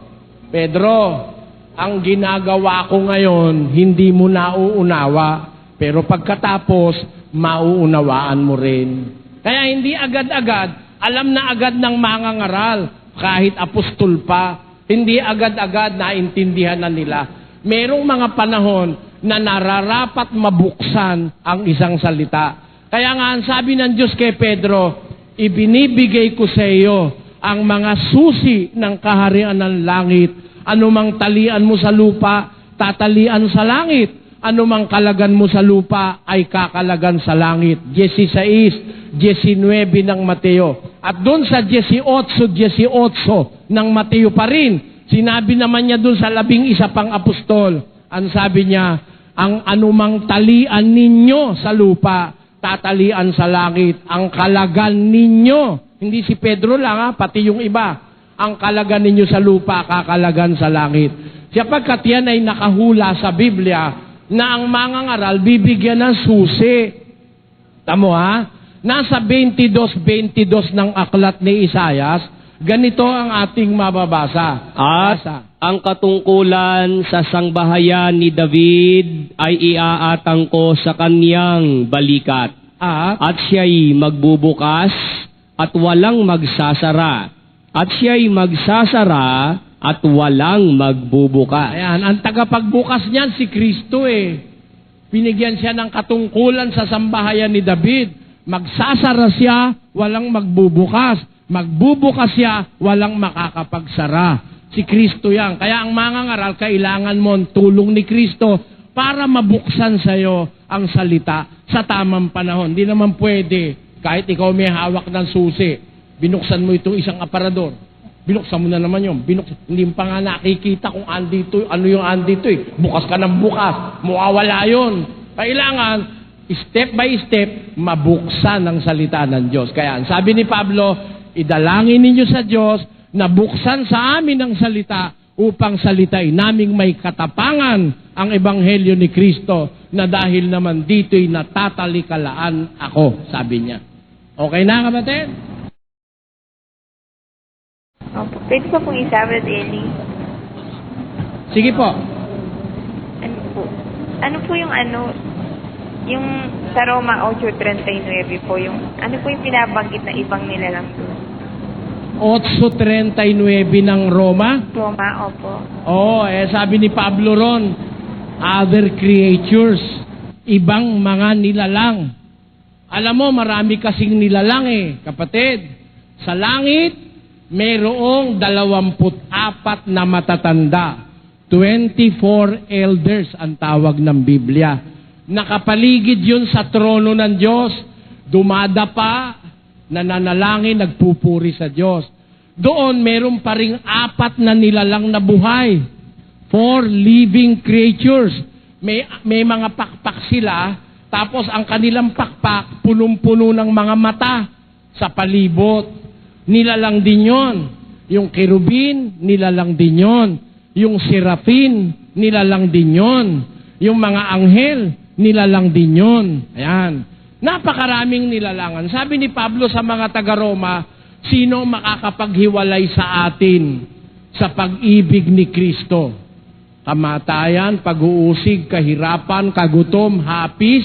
Pedro, ang ginagawa ko ngayon, hindi mo nauunawa, pero pagkatapos, mauunawaan mo rin. Kaya hindi agad-agad, alam na agad ng mga ngaral, kahit apostol pa, hindi agad-agad naintindihan na nila. Merong mga panahon na nararapat mabuksan ang isang salita. Kaya nga, ang sabi ng Diyos kay Pedro, ibinibigay ko sa iyo ang mga susi ng kaharian ng langit. Anumang talian mo sa lupa, tatalian sa langit. Anumang kalagan mo sa lupa, ay kakalagan sa langit. 16, 19 ng Mateo. At doon sa 18 ng Mateo pa rin, sinabi naman niya doon sa 11 pang apostol, ang sabi niya, ang anumang talian ninyo sa lupa, tatalian sa langit. Ang kalagan ninyo, hindi si Pedro lang pati yung iba, ang kalagan ninyo sa lupa, kakalagan sa langit. Sapagkat yan ay nakahula sa Biblia, na ang mangangaral bibigyan ng susi. Tamo Nasa 22 ng aklat ni Isaias, ganito ang ating mababasa. At ang katungkulan sa sangbahayan ni David ay iaatang ko sa kaniyang balikat. At siya'y magbubukas at walang magsasara. At siya'y magsasara at walang magbubukas. Ayan, ang tagapagbukas niyan si Kristo Binigyan siya ng katungkulan sa sambahayan ni David. Magsasara siya, walang magbubukas. Magbubukas siya, walang makakapagsara. Si Kristo yan. Kaya ang mangangaral, kailangan mo ang tulong ni Kristo para mabuksan sa iyo ang salita sa tamang panahon. Hindi naman pwede, kahit ikaw may hawak ng susi, binuksan mo itong isang aparador. Binuksan mo na naman yun. Hindi pa nga nakikita kung andito, ano yung andito Bukas ka ng bukas. Mawawala yun. Kailangan, step by step, mabuksan ang salita ng Diyos. Kaya, sabi ni Pablo, idalangin ninyo sa Diyos na buksan sa amin ang salita upang salitain naming may katapangan ang ebanghelyo ni Kristo na dahil naman dito'y natatalikalaan ako, sabi niya. Okay na, kapatid? Opo. Pwede pa pong isa, Brad Eli? Sige po. Ano po yung sa Roma 8:39 po, ano po yung pinabanggit na ibang nila lang doon? 8:39 ng Roma? Roma, opo. Sabi ni Pablo ron, other creatures, ibang mga nilalang. Alam mo, marami kasing nilalang kapatid. Sa langit, mayroong 24 na matatanda. 24 elders ang tawag ng Biblia. Nakapaligid yun sa trono ng Diyos. Dumadapa, nananalangin, nagpupuri sa Diyos. Doon, meron pa ring 4 na nilalang na buhay. 4 living creatures. May mga pakpak sila, tapos ang kanilang pakpak, punong-puno ng mga mata sa palibot. Nilalang din yon. Yung kerubin, nilalang din yon. Yung serafin, nilalang din yon. Yung mga anghel, nilalang din yon. Ayan. Napakaraming nilalangan. Sabi ni Pablo sa mga taga-Roma, sino makakapaghiwalay sa atin sa pag-ibig ni Kristo? Kamatayan, pag-uusig, kahirapan, kagutom, hapis,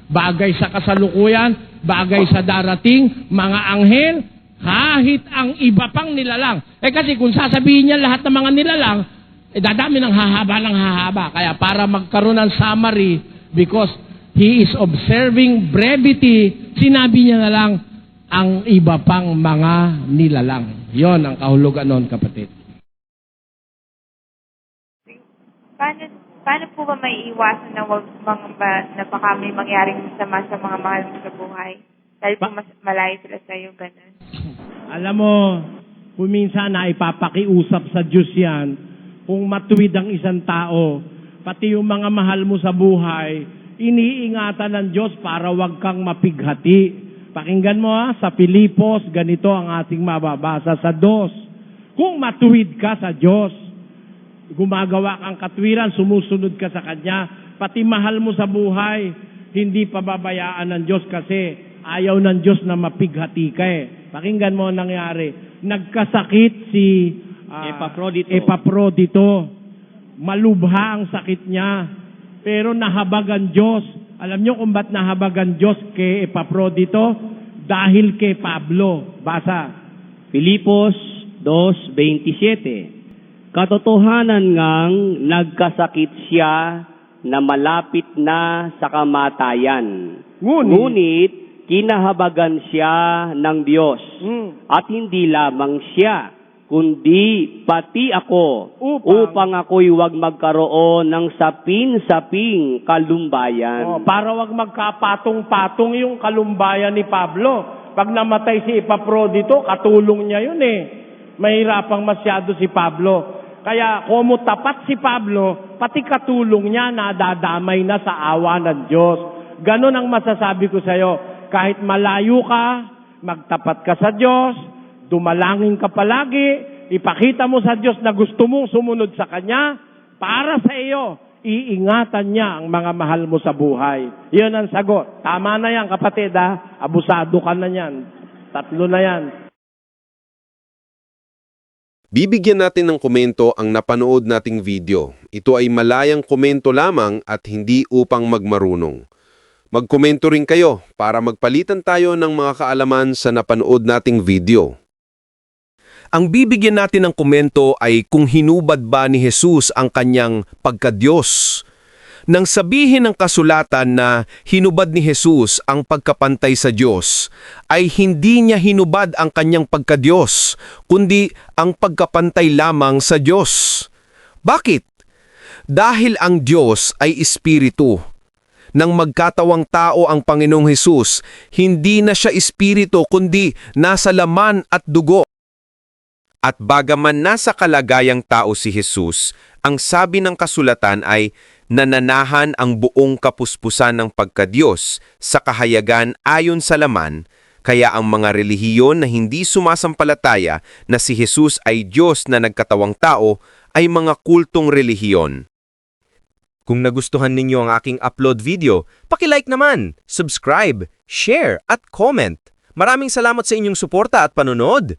bagay sa kasalukuyan, bagay sa darating, mga anghel, kahit ang iba pang nilalang. Kasi kung sasabihin niya lahat ng mga nilalang, dadami ng hahaba. Kaya para magkaroon ng summary, because he is observing brevity, sinabi niya na lang ang iba pang mga nilalang. Yon ang kahulugan noon, kapatid. Paano po ba may iwasan na na baka may mangyaring masama sa mga mahal mo sa buhay? Dahil po mas malayo sila sa iyo, ganun. Alam mo, kung minsan na ipapakiusap sa Diyos yan, kung matuwid ang isang tao, pati yung mga mahal mo sa buhay, iniingatan ng Diyos para wag kang mapighati. Pakinggan mo sa Pilipos, ganito ang ating mababasa sa 2. Kung matuwid ka sa Diyos, gumagawa kang katwiran, sumusunod ka sa Kanya, pati mahal mo sa buhay, hindi pababayaan ng Diyos kasi ayaw ng Diyos na mapighati ka Pakinggan mo ang nangyari. Nagkasakit si Epaprodito. Malubha ang sakit niya. Pero nahabag ang Diyos. Alam niyo kung ba't nahabag ang Diyos kay Epaprodito? Dahil kay Pablo. Basa. Filipos 2:27. Katotohanan ngang nagkasakit siya na malapit na sa kamatayan. Ngunit kinahabagan siya ng Diyos. At hindi lamang siya, kundi pati ako, upang ako'y huwag magkaroon ng sapin-saping kalumbayan. Para wag magkapatong-patong yung kalumbayan ni Pablo. Pag namatay si Epaprodito, katulong niya yun eh. Mahirapang masyado si Pablo. Kaya kung tapat si Pablo, pati katulong niya nadadamay na sa awa ng Diyos. Ganon ang masasabi ko sa'yo. Kahit malayo ka, magtapat ka sa Diyos, dumalangin ka palagi, ipakita mo sa Diyos na gusto mong sumunod sa Kanya, para sa iyo, iingatan niya ang mga mahal mo sa buhay. Yun ang sagot. Tama na yan, kapatid, ha? Abusado ka na yan. 3 na yan. Bibigyan natin ng komento ang napanood nating video. Ito ay malayang komento lamang at hindi upang magmarunong. Magkomento rin kayo para magpalitan tayo ng mga kaalaman sa napanood nating video. Ang bibigyan natin ng komento ay kung hinubad ba ni Jesus ang kanyang pagka-Diyos. Nang sabihin ng kasulatan na hinubad ni Jesus ang pagkapantay sa Diyos, ay hindi niya hinubad ang kanyang pagka-Diyos, kundi ang pagkapantay lamang sa Diyos. Bakit? Dahil ang Diyos ay espiritu. Nang magkatawang tao ang Panginoong Hesus, hindi na siya espiritu kundi nasa laman at dugo. At bagaman nasa kalagayang tao si Hesus, ang sabi ng kasulatan ay nananahan ang buong kapuspusan ng pagkadiyos sa kahayagan ayon sa laman, kaya ang mga relihiyon na hindi sumasampalataya na si Hesus ay Diyos na nagkatawang tao ay mga kultong relihiyon. Kung nagustuhan ninyo ang aking upload video, paki-like naman, subscribe, share at comment. Maraming salamat sa inyong suporta at panonood.